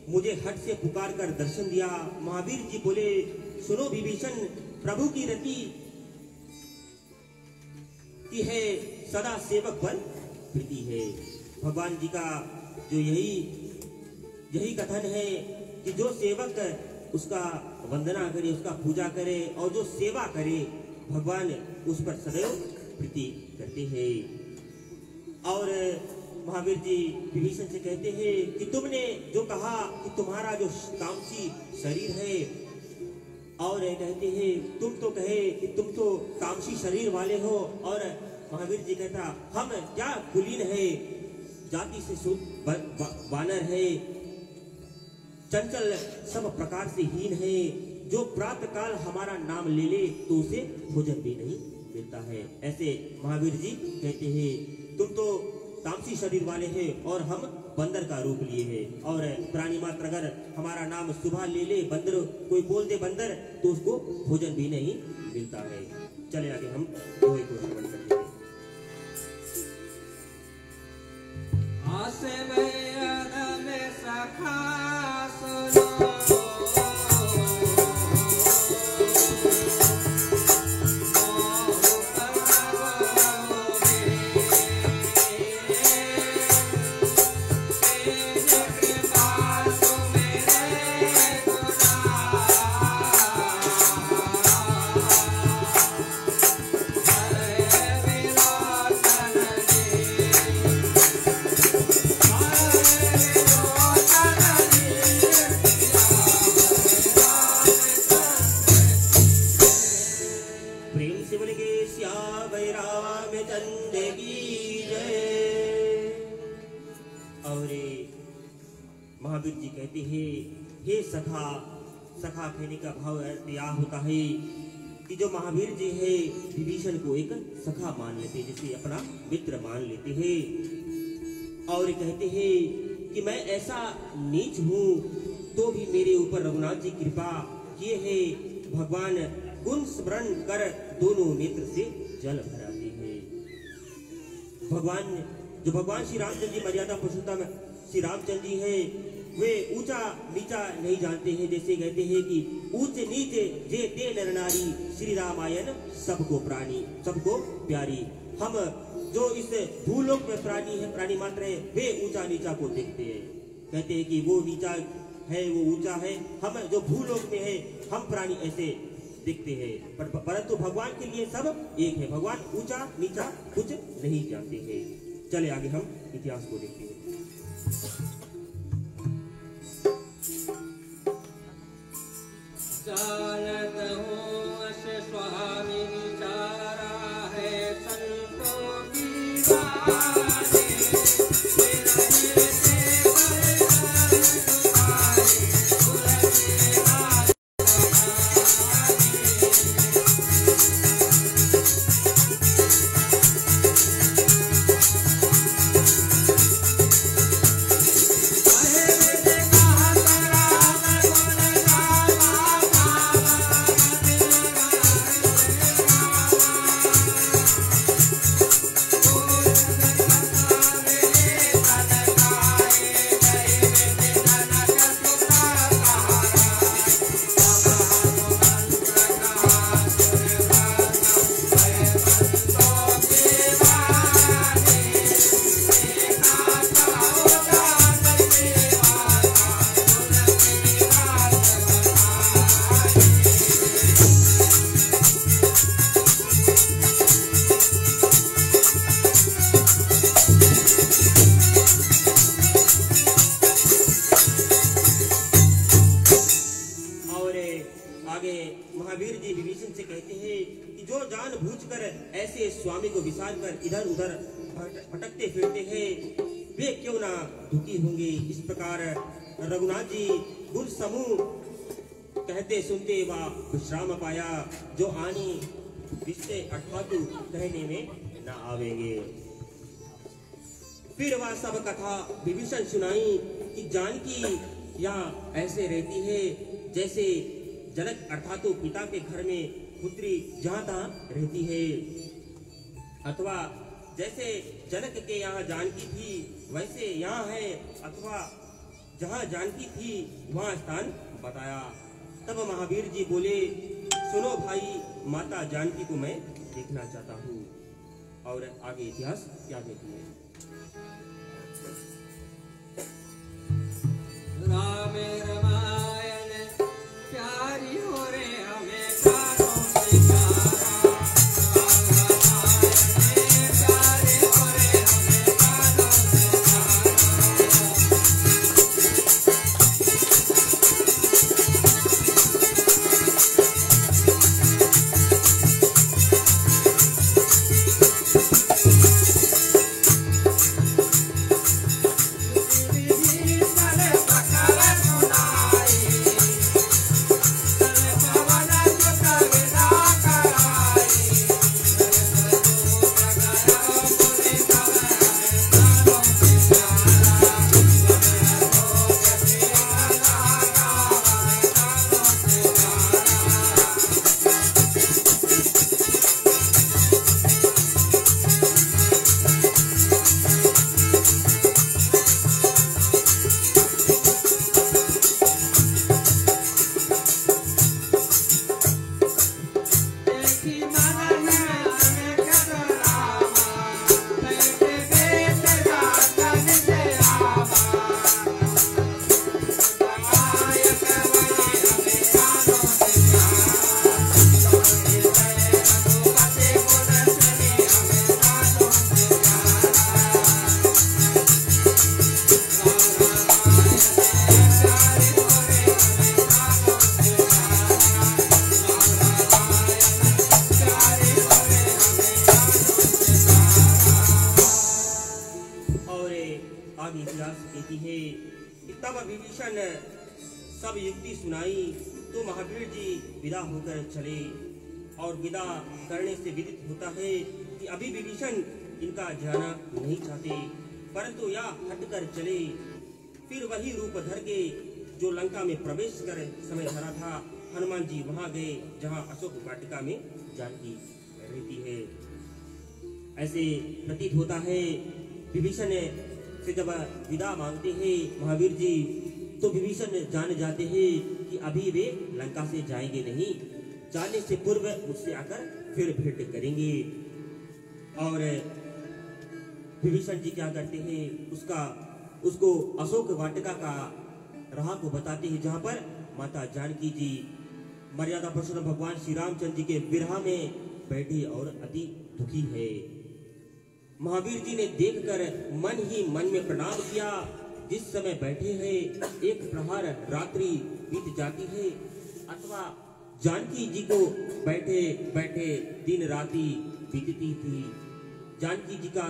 मुझे हट से पुकार कर दर्शन दिया। महावीर जी बोले, सुनो विभीषण, प्रभु की रति की है, सदा सेवक पर प्रीति है। भगवान जी का जो यही कथन है कि जो सेवक उसका वंदना करे, उसका पूजा करे और जो सेवा करे, भगवान उस पर सदैव प्रीति करते हैं। और महावीर जी विभीषण से कहते हैं कि तुमने जो कहा कि तुम्हारा जो तामसी शरीर है, और कहते हैं तुम तो कहे कि तुम तो तामसी शरीर वाले हो, और महावीर जी कहता हम क्या कुलीन है, जाति से शुद्ध वानर है, चंचल सब प्रकार से हीन है, जो प्रातः काल हमारा नाम ले ले तो उसे भोजन भी नहीं मिलता है। ऐसे महावीर जी कहते हैं तुम तो तामसी शरीर वाले हैं और हम बंदर का रूप लिए हैं, और प्राणी मात्र अगर हमारा नाम सुबह ले ले, बंदर कोई बोल दे बंदर, तो उसको भोजन भी नहीं मिलता है। चले आगे हम दोहे को श्रवण करते हैं। आसे में सखा सुनो, और महावीर जी कहते हैं, हे सखा, सखा कहने का भाव यह होता है कि जो महावीर जी है विभीषण को एक सखा मान लेते, जिसे अपना मित्र मान लेते हैं और कहते हैं कि मैं ऐसा नीच हूँ तो भी मेरे ऊपर रघुनाथ जी कृपा किए है। भगवान गुण स्मरण कर दोनों नेत्र से जल भराते हैं। भगवान श्री रामचंद्र जी मर्यादा पुरुषोत्तम श्री रामचंद्र जी है, वे ऊंचा नीचा नहीं जानते हैं। जैसे कहते हैं कि ऊंच नीच जे ते नर नारी, श्री रामायण सबको प्राणी सबको प्यारी। हम जो इस भूलोक में प्राणी है, प्राणी मात्र है, वे ऊंचा नीचा को देखते हैं। कहते हैं कि वो नीचा है वो ऊंचा है, हम जो भूलोक में है हम प्राणी ऐसे दिखते हैं, परंतु भगवान के लिए सब एक है। भगवान ऊंचा नीचा कुछ नहीं जानते हैं। चले आगे हम इतिहास को देखते हैं। जानत हूँ अस स्वामी विचारा है संतों की वाणी, स्वामी को विसार कर इधर उधर भटकते फिरते हैं, वे क्यों ना दुखी होंगे। इस प्रकार रघुनाथ जी गुण समूह कहते सुनते वा विश्राम पाया, जो आनी रिश्ते अठातु कहने में ना आवेंगे। फिर वह सब कथा विभीषण सुनाई कि जानकी यहाँ ऐसे रहती है जैसे जनक अर्थात पिता के घर में पुत्री जहाँ तहाँ रहती है, अथवा जैसे जनक के यहाँ जानकी थी वैसे यहाँ है, अथवा जहाँ जानकी थी वहाँ स्थान बताया। तब महावीर जी बोले, सुनो भाई, माता जानकी को मैं देखना चाहता हूँ। और आगे इतिहास क्या कहती है। राम रामायण प्यारी हो रे हमें प्राणों से प्यारा, आगे इतिहास कहती है कि तब विभीषण सब युक्ति सुनाई तो महावीर जी विदा होकर चले। और विदा करने से विदित होता है कि अभी विभीषण इनका जाना नहीं चाहते, परंतु यह हटकर चले। फिर वही रूप धर के जो लंका में प्रवेश कर समय धरा था, हनुमान जी वहां गए जहां अशोक वाटिका में जानकी रहती है। ऐसे प्रतीत होता है विभीषण से जब विदा मांगते हैं महावीर जी, तो विभीषण जान जाते हैं कि अभी वे लंका से जाएंगे नहीं, जाने से पूर्व मुझसे आकर फिर भेंट करेंगे। और विभीषण जी क्या करते हैं, उसको अशोक वाटिका का राह को बताते हैं जहां पर माता जानकी जी मर्यादा पुरुषोत्तम भगवान श्री रामचंद्र जी के विरह में बैठे और अति दुखी है। महावीर जी ने देखकर मन ही मन में प्रणाम किया। जिस समय बैठे हैं एक प्रहर रात्रि बीत जाती है, अथवा जानकी जी को बैठे बैठे दिन राति बीतती थी। जानकी जी का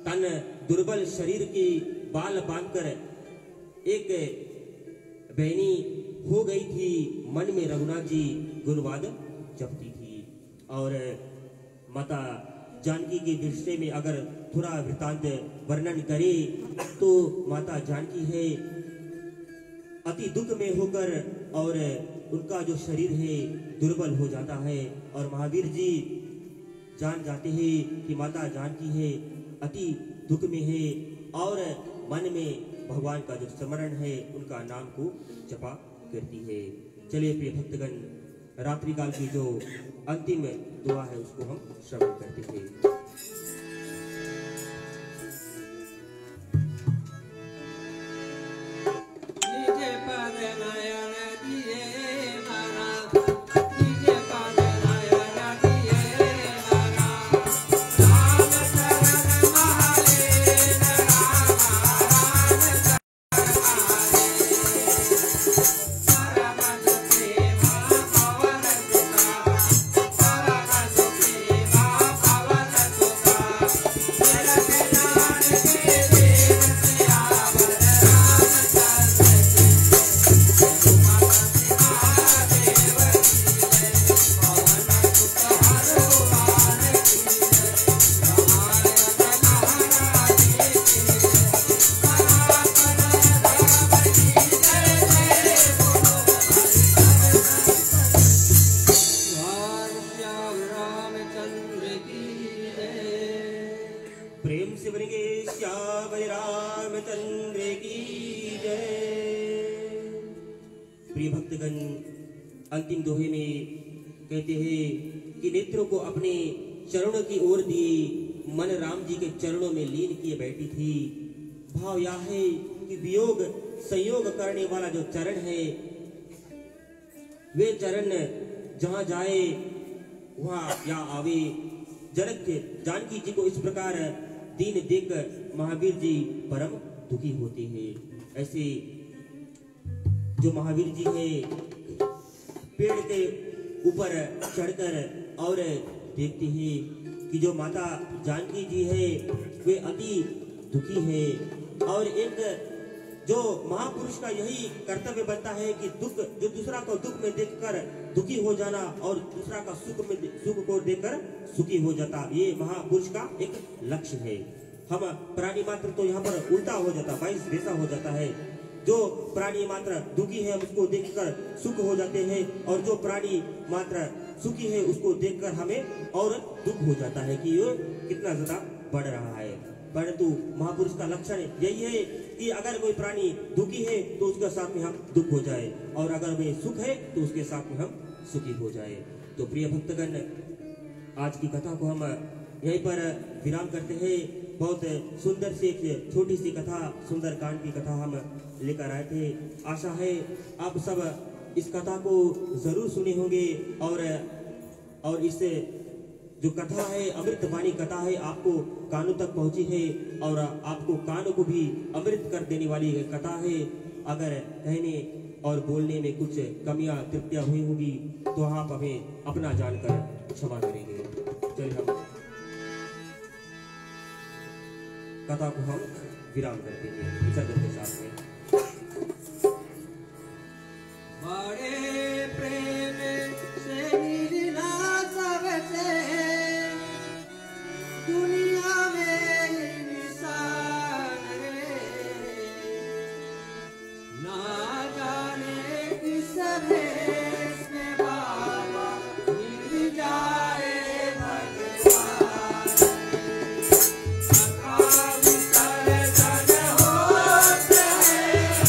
तन दुर्बल शरीर के बाल बांधकर एक बहनी हो गई थी। मन में रघुनाथ जी गुणवाद जपती थी। और माता जानकी के विषय में अगर थोड़ा वृतांत वर्णन करे तो माता जानकी है अति दुख में होकर और उनका जो शरीर है दुर्बल हो जाता है। और महावीर जी जान जाते हैं कि माता जानकी है अति दुख में है और मन में भगवान का जो स्मरण है उनका नाम को जपा करती है। चलिए प्रिय भक्तगण, रात्रि काल की जो अंतिम दुआ है उसको हम श्रवण करते हैं। प्रेम से बनेंगे श्याम रामचंद्र की जय। प्रिय भक्तगण, अंतिम दोहे में कहते हैं कि नेत्रों को अपने चरणों की ओर दिए, मन राम जी के चरणों में लीन किए बैठी थी। भाव यह है कि वियोग संयोग करने वाला जो चरण है, वे चरण जहां जाए वहां या आवे। जनक जानकी जी को इस प्रकार दीन देख महावीर जी परम दुखी होते हैं। ऐसे जो महावीर जी है पेड़ के ऊपर चढ़कर और देखते हैं कि जो माता जानकी जी है वे अति दुखी है। और एक जो महापुरुष का यही कर्तव्य बनता है कि दुख जो दूसरा को दुख में देखकर दुखी हो जाना और दूसरा का सुख को देखकर सुखी हो जाता, ये महापुरुष का एक लक्ष्य है। हम प्राणी मात्र तो यहाँ पर उल्टा हो जाता, वाइस वैसा हो जाता है। जो प्राणी मात्र दुखी है उसको देखकर सुख हो जाते हैं और जो प्राणी मात्र सुखी है उसको देखकर हमें और दुख हो जाता है कि ये कितना ज्यादा बढ़ रहा है। परंतु महापुरुष का लक्षण यही है कि अगर कोई प्राणी दुखी है तो उसके साथ में हम दुख हो जाए और अगर वे सुख है तो उसके साथ में हम सुखी हो जाए। तो प्रिय भक्तगण, आज की कथा को हम यहीं पर विराम करते हैं। बहुत सुंदर सी एक छोटी सी कथा, सुंदर कांड की कथा हम लेकर आए थे। आशा है आप सब इस कथा को जरूर सुने होंगे और इस जो कथा है अमृत वाणी कथा है आपको कानों तक पहुंची है और आपको कानों को भी अमृत कर देने वाली कथा है। अगर कहने और बोलने में कुछ कमियां त्रुटियां हुई होगी तो आप हमें अपना जानकर क्षमा करेंगे। चलिए हम कथा को हम विराम करते हैं विसर्जन के साथ में। बड़े प्रेम से मिलना सबसे दुनिया में इंसान है, ना जाने किस भेष में बाबा मिल जाए भगवान। अकाल विसर्जन होते हैं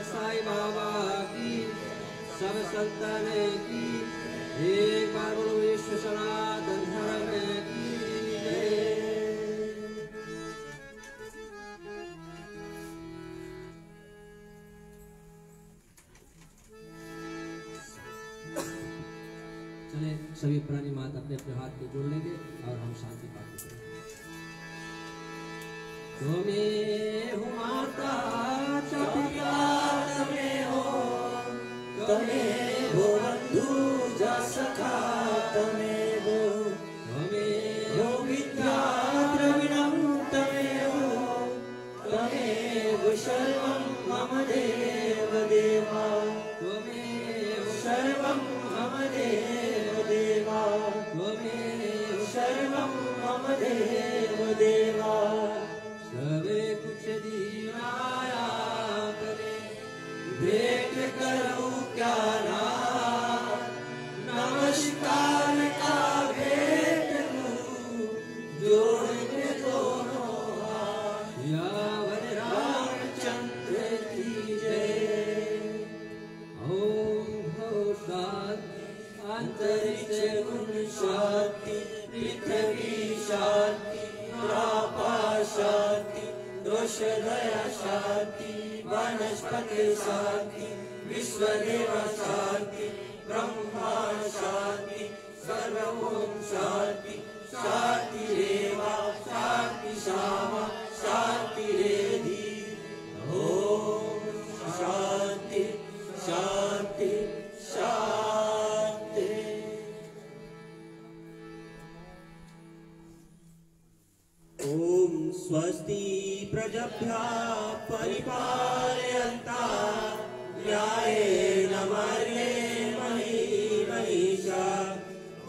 साई बाबा की, सब संतन की, एक बार बोलो विश्व सनातन धर्म की जय। चले सभी प्राणी मात अपने अपने हाथ को जोड़ लेंगे और हम शांति पाठ करेंगे। तुम्हें हो माता पिता, तुम्हें हो बंधु जा सखा, तुम्हें हो विद्या द्रविणम, तुम्हें हो सर्वं मम देव देवा, तुम्हें हो सर्वं मम देव देवा, तुम्हें हो सर्वं मम देव देवा। सबे कुछ दीनाया करे, भेंट करूं क्या ना, नमस्कार का भेंट लूं, जोड़ के दोनों हाथ, यावर रामचंद्र की जय। ओम भव शांति, अंतरिक्ष गुण शांति, पृथ्वी शांति, आपा शांति, दोष दया शांति, वनस्पति शांति, विश्वदेव शांति, ब्रह्मा शांति, सर्वभूम शांति, शांति रेवा शांति श्यामा शांति रेधि। ओम शांति शांति शांति। ओम स्वस्ति प्रजभ्यः परिपालयन्ता, न्यायेन मार्गेण मही महिषाः,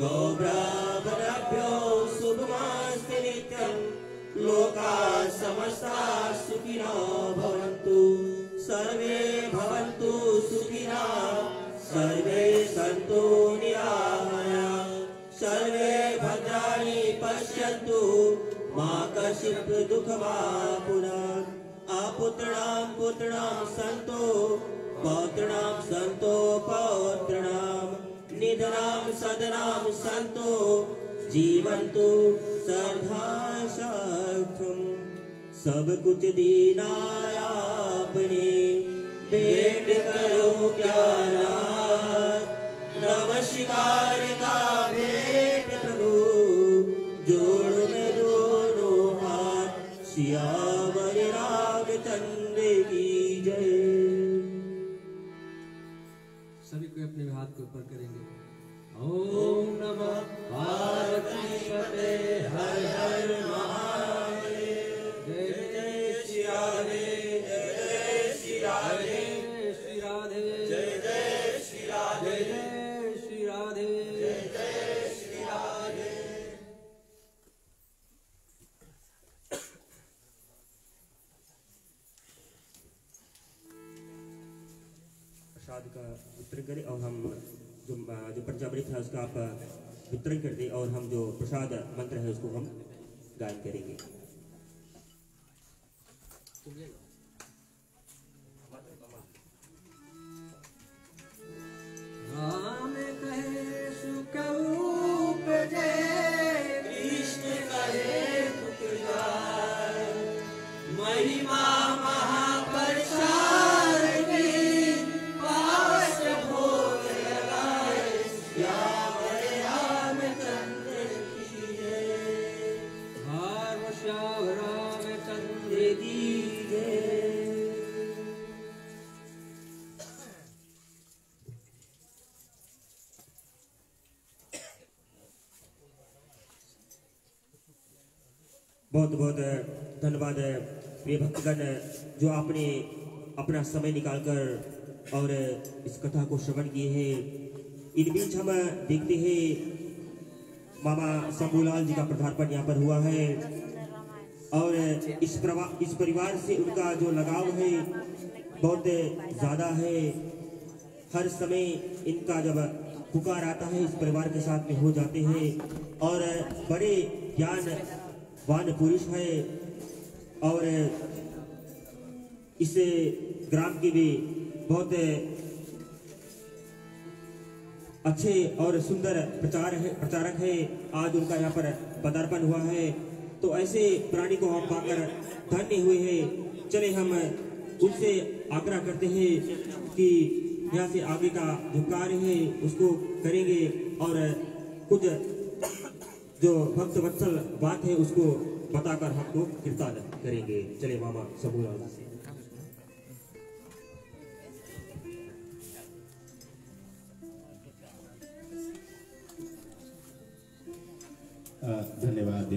गोब्राह्मणेभ्यो शुभमस्तु नित्यं, लोकाः समस्ताः सुखिनो भवन्तु, सर्वे भवन्तु सुखिनः, सर्वे सन्तु निरामयाः, सर्वे भद्राणि पश्यन्तु, मा कश्चित् दुःखमाप्नुयात्। अपुत्राणां पुत्राणां सन्तो, पौत्राणां सन्तो पौत्राणां, निधनां सदनां सन्तो, जीवन्तु सर्वदा सार्थं। सब कुछ दीनाय आपने, भेंट करो क्या नाथ, नमस्कार का भेंट प्रभु, जोड़ में दोनों हाथ, सियावर रामचंद्र की जय। सभी को अपने हाथ के ऊपर करेंगे। ओम नमः पार्वती पते, हर हर महादेव, जय जय श्री राधे, जय जय श्री राधे, श्री राधे, जय जय श्री राधे, जय श्री राधे, जय जय श्री राधे। प्रसाद का वितरण करें और हम जो पंचामृत है उसका आप वितरण कर दें, और हम जो प्रसाद मंत्र है उसको हम गायन करेंगे। राम कहे सुख उपजे, कृष्ण कहे दुख जाय, महिमा महाप्रसार की, पावस भोग लगाए, श्यावर रामचंद्र की जय। श्यावर रामचंद्र की जय। बहुत बहुत धन्यवाद प्रिय भक्तगण, जो आपने अपना समय निकालकर और इस कथा को श्रवण किए हैं। इन बीच हम देखते हैं मामा शंभूलाल जी का पदार्पण यहाँ पर हुआ है और इस परिवार से उनका जो लगाव है बहुत ज़्यादा है। हर समय इनका जब पुकार आता है इस परिवार के साथ में हो जाते हैं और बड़े ज्ञानवान पुरुष है और इस ग्राम के भी बहुत अच्छे और सुंदर प्रचारक है। आज उनका यहाँ पर पदार्पण हुआ है, तो ऐसे प्राणी को हम पाकर धन्य हुए हैं। चले हम उनसे आग्रह करते हैं कि यहाँ से आगे का जो कार्य है उसको करेंगे और कुछ जो भक्त वत्सल बात है उसको बताकर हमको कीर्तन करेंगे। चले मामा शंभूलाल से। धन्यवाद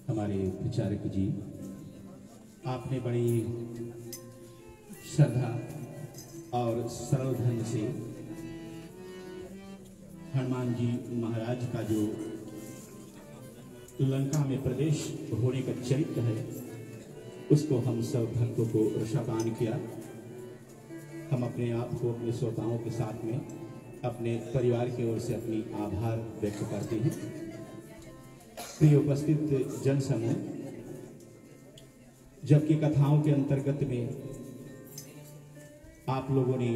हमारे प्रचारक जी, आपने बड़ी श्रद्धा और सरल ढंग से हनुमान जी महाराज का जो लंका में प्रवेश होने का चरित्र है उसको हम सब भक्तों को रसापान किया। हम अपने आप को अपने श्रोताओं के साथ में अपने परिवार की ओर से अपनी आभार व्यक्त करते हैं। प्रिय उपस्थित जन समूह, जबकि कथाओं के अंतर्गत में आप लोगों ने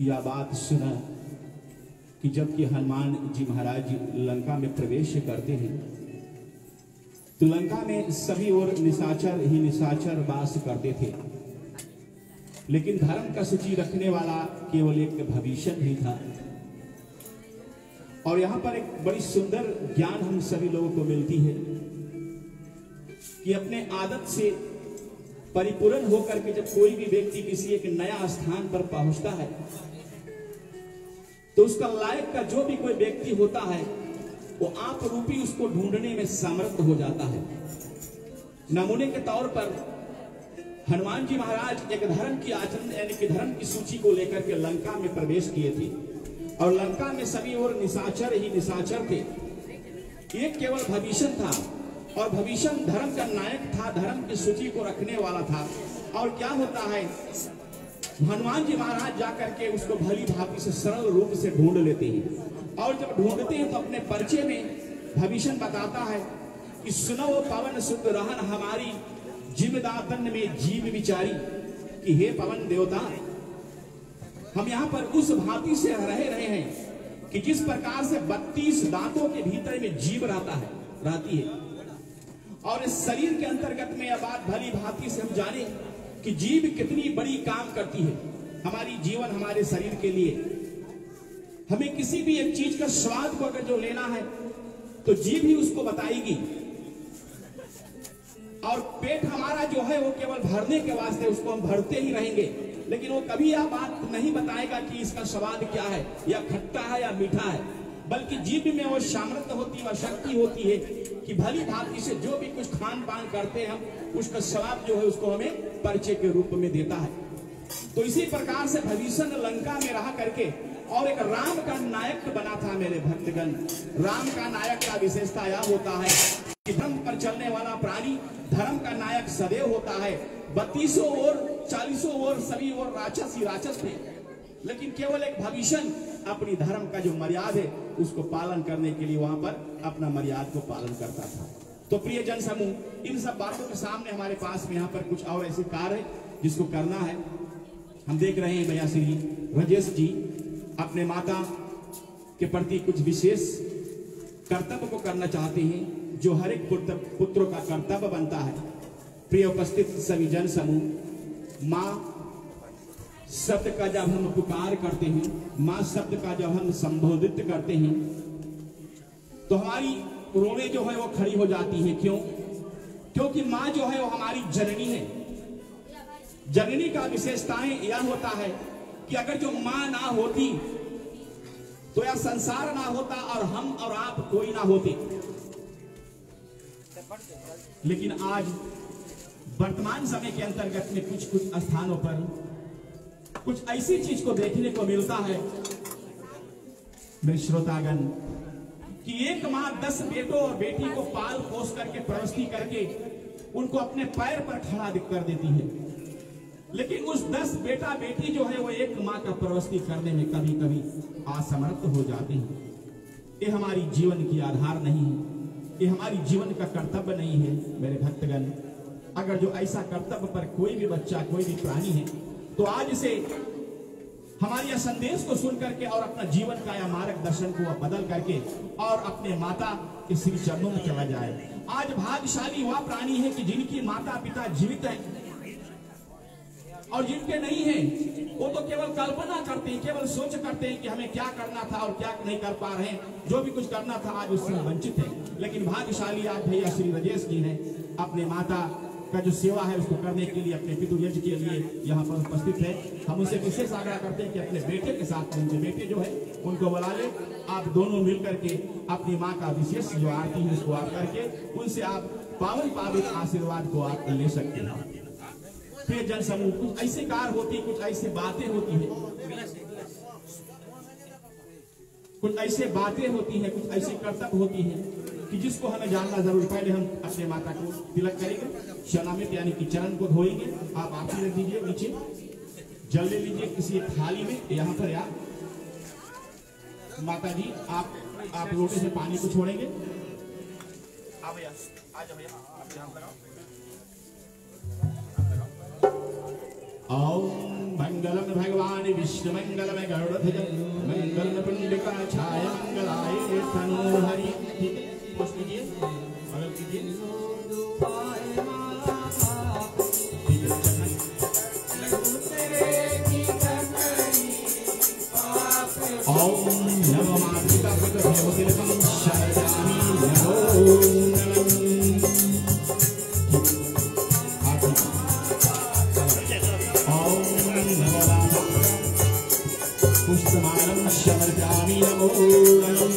यह बात सुना कि जबकि हनुमान जी महाराज लंका में प्रवेश करते हैं तो लंका में सभी ओर निशाचर ही निशाचर वास करते थे, लेकिन धर्म का सूची रखने वाला केवल एक भविष्य ही था। और यहां पर एक बड़ी सुंदर ज्ञान हम सभी लोगों को मिलती है कि अपने आदत से परिपूर्ण होकर के जब कोई भी व्यक्ति किसी एक नया स्थान पर पहुंचता है तो उसका लायक का जो भी कोई व्यक्ति होता है वो आप रूपी उसको ढूंढने में समर्थ हो जाता है। नमूने के तौर पर हनुमान जी महाराज एक धर्म की आचरण यानी कि धर्म की सूची को लेकर के लंका में प्रवेश किए थे और लंका में सभी ओर निशाचर ही निशाचर थे। ये केवल भविष्य था और भविष्य धर्म का नायक था, धर्म की सूची को रखने वाला था। और क्या होता है, हनुमान जी महाराज जाकर के उसको भली भांति से सरल रूप से ढूंढ लेते हैं और जब ढूंढते हैं तो अपने परिचय में भविष्य बताता है कि सुनो पवन सुत रहन हमारी जिमदातन में जीव विचारी, कि हे पवन देवता, हम यहाँ पर उस भांति से रहे हैं कि जिस प्रकार से 32 दांतों के भीतर में जीव रहती है। और इस शरीर के अंतर्गत में यह बात भली भांति से हम जाने कि जीव कितनी बड़ी काम करती है हमारी जीवन हमारे शरीर के लिए। हमें किसी भी एक चीज का स्वाद को अगर जो लेना है तो जीभ ही उसको बताएगी और पेट हमारा जो है वो केवल भरने के वास्ते उसको हम भरते ही रहेंगे, लेकिन वो कभी यह बात नहीं बताएगा कि इसका स्वाद क्या है, या खट्टा है या मीठा है, बल्कि जीभ में वो सामर्थ्य होती है, वह शक्ति होती है कि भली भांति से जो भी कुछ खान पान करते हैं हम उसका स्वाद जो है उसको हमें परिचय के रूप में देता है। तो इसी प्रकार से भविष्य लंका में रहा करके और एक राम का नायक बना था। मेरे भक्तगण, राम का नायक का विशेषता यह होता है कि धर्म पर चलने वाला प्राणी धर्म का नायक सदैव होता है। 32 और 40 और सभी और राक्षस ही राक्षस थे, लेकिन केवल एक भविष्य अपनी धर्म का जो मर्यादा है उसको पालन करने के लिए वहां पर अपना मर्यादा को पालन करता था। तो प्रिय जन समूह, इन सब बातों के सामने हमारे पास में यहाँ पर कुछ और ऐसे कार्य है जिसको करना है। हम देख रहे हैं भैया श्री राजेश जी अपने माता के प्रति कुछ विशेष कर्तव्य को करना चाहते हैं जो हर एक पुत्रों का कर्तव्य बनता है। प्रिय उपस्थित सभी जन समूह, माँ शब्द का जब हम पुकार करते हैं, माँ शब्द का जब हम संबोधित करते हैं तो हमारी रोने जो है वो खड़ी हो जाती है। क्यों? क्योंकि माँ जो है वो हमारी जननी है। जननी का विशेषताएं यह होता है कि अगर जो माँ ना होती तो यह संसार ना होता और हम और आप कोई ना होते। लेकिन आज वर्तमान समय के अंतर्गत में कुछ कुछ स्थानों पर कुछ ऐसी चीज को देखने को मिलता है मेरे श्रोतागण कि एक माँ 10 बेटों और बेटी को पाल पोस करके प्रवस्ती करके उनको अपने पैर पर खड़ा कर देती है, लेकिन उस 10 बेटा बेटी जो है वो एक माँ का प्रवस्ती करने में कभी कभी असमर्थ हो जाते हैं। ये हमारी जीवन की आधार नहीं है, ये हमारी जीवन का कर्तव्य नहीं है मेरे भक्तगण। अगर जो ऐसा कर्तव्य पर कोई भी बच्चा कोई भी प्राणी है तो आज से हमारे यह संदेश को सुन करके और अपना जीवन का या मार्गदर्शन को बदल करके और अपने माता के श्री चरणों में चला जाए। आज भाग्यशाली वह प्राणी है कि जिनकी माता पिता जीवित हैं और जिनके नहीं हैं वो तो केवल कल्पना करते हैं, केवल सोच करते हैं कि हमें क्या करना था और क्या नहीं कर पा रहे हैं, जो भी कुछ करना था आज उससे वंचित है। लेकिन भाग्यशाली आप भैया श्री राजेश जी ने अपने माता का जो सेवा है उसको करने के लिए अपने पितृयज्ञ के लिए यहाँ पर उपस्थित है। हम उनसे विशेष आग्रह करते हैं कि अपने बेटे के साथ उनके बेटे जो है उनको बुला ले, आप दोनों मिल करके अपनी माँ का विशेष जो आरती है उसको आप करके उनसे आप पावन पावित आशीर्वाद को आप ले सकते हैं। फिर जन समूह कुछ ऐसे कार्य होती, कुछ ऐसी बातें होती है, कुछ ऐसे बातें होती हैं, कुछ ऐसे कर्तव्य होती हैं कि जिसको हमें जानना जरूर। पहले हम अपने माता को तिलक करेंगे, शनामित यानी कि चरण को धोएंगे। आप आरती रख दीजिए, नीचे जल ले लीजिए किसी एक थाली में। यहाँ पर आप माता जी आप लोटे से पानी को छोड़ेंगे। भैया आ जाओ भैया, आप यहाँ लगाओ। ओम मंगलम भगवान विष्णु मंगलम गरुड़ध्वज मंगलम पुंडिका छाया मंगलाय तनोहरि। ठीक है, पोष कीजिए, बगल कीजिए। ओम नमो मातृका पुत्र देवतिलकम शरणामि नमो पुष्पमालं समर्पयामि नमो नमः।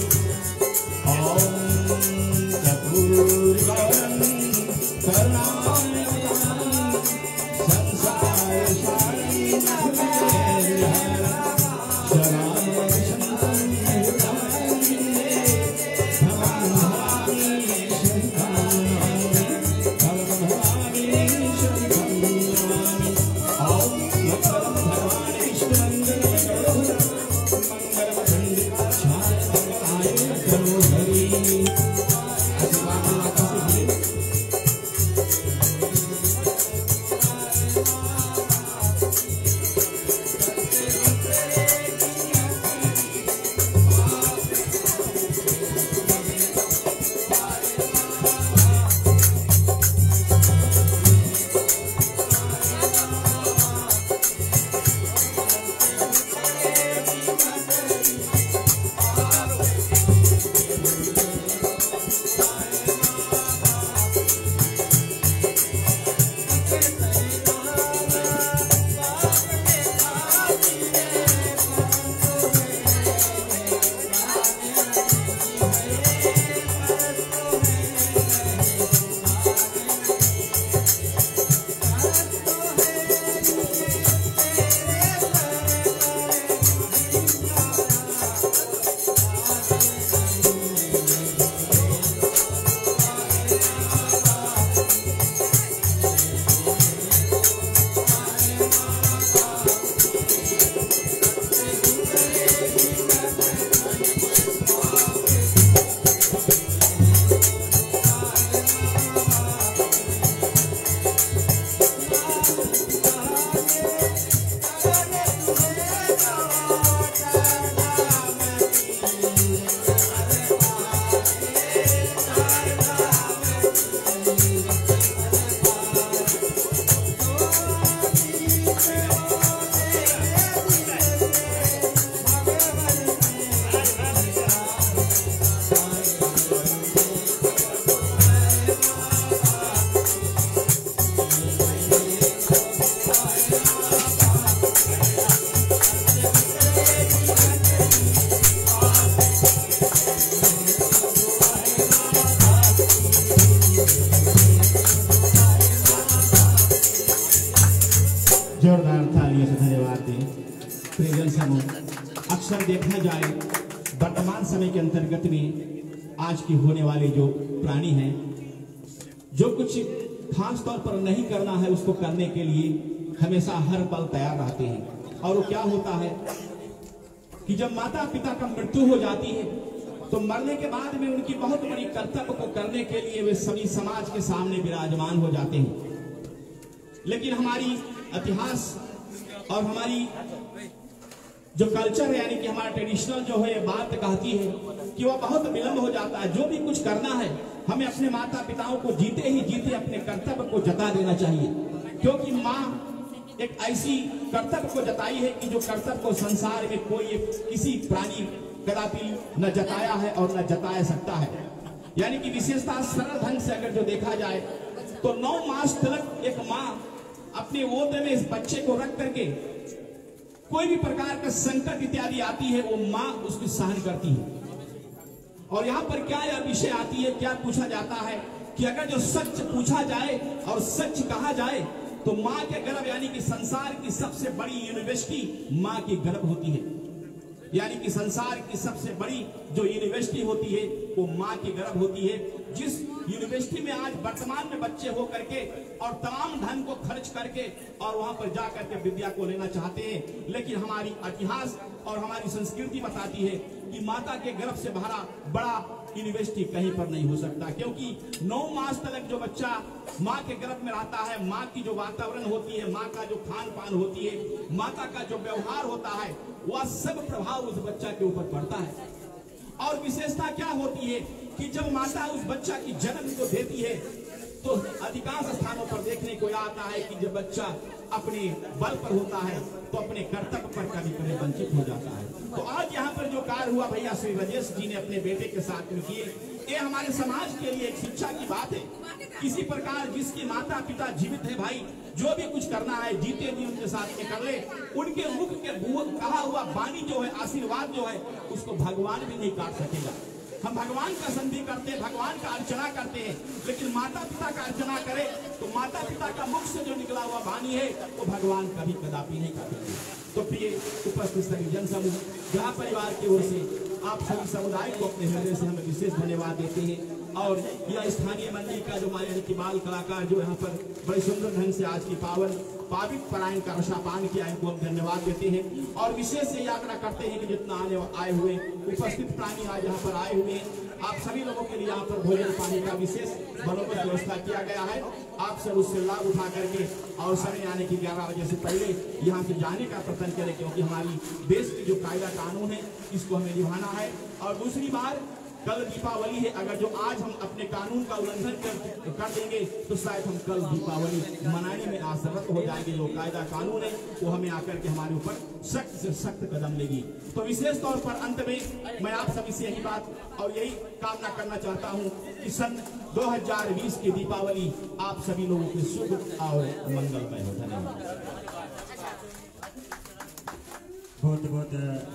जोरदार तालियों से धन्यवाद दें। प्रियजन समूह, अक्सर देखा जाए वर्तमान समय के अंतर्गत में आज की होने वाले जो प्राणी हैं, जो कुछ खास तौर पर नहीं करना है उसको करने के लिए हमेशा हर पल तैयार रहते हैं। और वो क्या होता है कि जब माता पिता का मृत्यु हो जाती है तो मरने के बाद में उनकी बहुत बड़ी कर्तव्य को करने के लिए वे सभी समाज के सामने विराजमान हो जाते हैं। लेकिन हमारी इतिहास और हमारी जो कल्चर है, यानी कि हमारा ट्रेडिशनल जो है, बात कहती है कि वह बहुत विलंब हो जाता है। जो भी कुछ करना है हमें अपने माता पिताओं को जीते ही जीते अपने कर्तव्य को जता देना चाहिए, क्योंकि माँ एक ऐसी कर्तव्य को जताई है कि जो कर्तव्य को संसार में कोई किसी प्राणी कदापि न जताया है और न जताया सकता है। यानी कि विशेषता सरल ढंग से अगर जो देखा जाए तो 9 मास तक एक माँ अपने ओते में इस बच्चे को रख करके कोई भी प्रकार का संकट इत्यादि आती है वो माँ उसकी सहन करती है। और यहाँ पर क्या यह विषय आती है, क्या पूछा जाता है कि अगर जो सच पूछा जाए और सच कहा जाए तो माँ के गर्भ, यानी कि संसार की सबसे बड़ी यूनिवर्सिटी माँ की गर्भ होती है। यानी कि संसार की सबसे बड़ी जो यूनिवर्सिटी होती है वो माँ की गर्भ होती है। जिस यूनिवर्सिटी में आज वर्तमान में बच्चे हो करके और तमाम धन को खर्च करके और वहां पर जा करके विद्या को लेना चाहते हैं, लेकिन हमारी इतिहास और हमारी संस्कृति बताती है कि माता के गर्भ से भरा बड़ा यूनिवर्सिटी कहीं पर नहीं हो सकता, क्योंकि 9 मास तक जो बच्चा माँ के गर्भ में रहता है, माँ की जो वातावरण होती है, माँ का जो खान पान होती है, माता का जो व्यवहार होता है, वह सब प्रभाव उस बच्चा के ऊपर पड़ता है। और विशेषता क्या होती है कि जब माता उस बच्चा की जन्म को देती है तो अधिकांश स्थानों पर देखने को आता है कि जब बच्चा अपने बल पर होता है तो अपने कर्तव्य पर कभी कभी वंचित हो जाता है। तो आज यहाँ पर जो कार्य हुआ भैया श्री राजेश जी ने अपने बेटे के साथ में किए, ये हमारे समाज के लिए एक शिक्षा की बात है। किसी प्रकार जिसके माता पिता जीवित है भाई, जो भी कुछ करना है जीते जी उनके साथ में कर ले। उनके मुख के कहा हुआ वाणी जो है, आशीर्वाद जो है, उसको भगवान भी नहीं काट सकेगा। हम भगवान का संधि करते हैं, भगवान का अर्चना करते हैं, लेकिन माता पिता का अर्चना करे तो माता पिता का मुख से जो निकला हुआ वाणी है वो भगवान कभी कदापि नहीं काटेंगे। तो प्रिय उपस्थित सभी जन समूह, जहाँ परिवार की ओर से आप सभी समुदाय को अपने हृदय से हम विशेष धन्यवाद देते हैं। और यह स्थानीय मंदिर का जो हमारे बाल कलाकार जो यहाँ पर बड़े सुंदर ढंग से आज की पावित परायण का रसापान किया, इनको हम धन्यवाद देते हैं। और विशेष से यात्रा करते हैं कि जितना आए हुए उपस्थित प्राणी आज यहाँ पर आए हुए हैं, आप सभी लोगों के लिए यहाँ पर भोजन पानी का विशेष बंदोबस्त व्यवस्था किया गया है। आप सब उससे लाभ उठा करके और समय आने की 11 बजे से पहले यहाँ से जाने का प्रयत्न करें, क्योंकि हमारी देश की जो कायदा कानून है इसको हमें निभाना है। और दूसरी बार कल दीपावली है, अगर जो आज हम अपने कानून का उल्लंघन कर देंगे तो शायद हम कल दीपावली मनाने में असमर्थ हो जाएंगे। जो कायदा कानून है वो हमें आकर के हमारे ऊपर सख्त से सख्त कदम लेगी। तो विशेष तौर पर अंत में मैं आप सभी से यही बात और यही कामना करना चाहता हूँ कि सन 2020 की दीपावली आप सभी लोगों के शुभ और मंगलमय हो। धन्यवाद। बहुत बहुत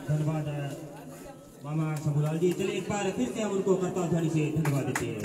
धन्यवाद मामा शंभूलाल जी। चलिए एक बार फिर से हम उनको करताल ध्वनि से धन्यवाद देते हैं।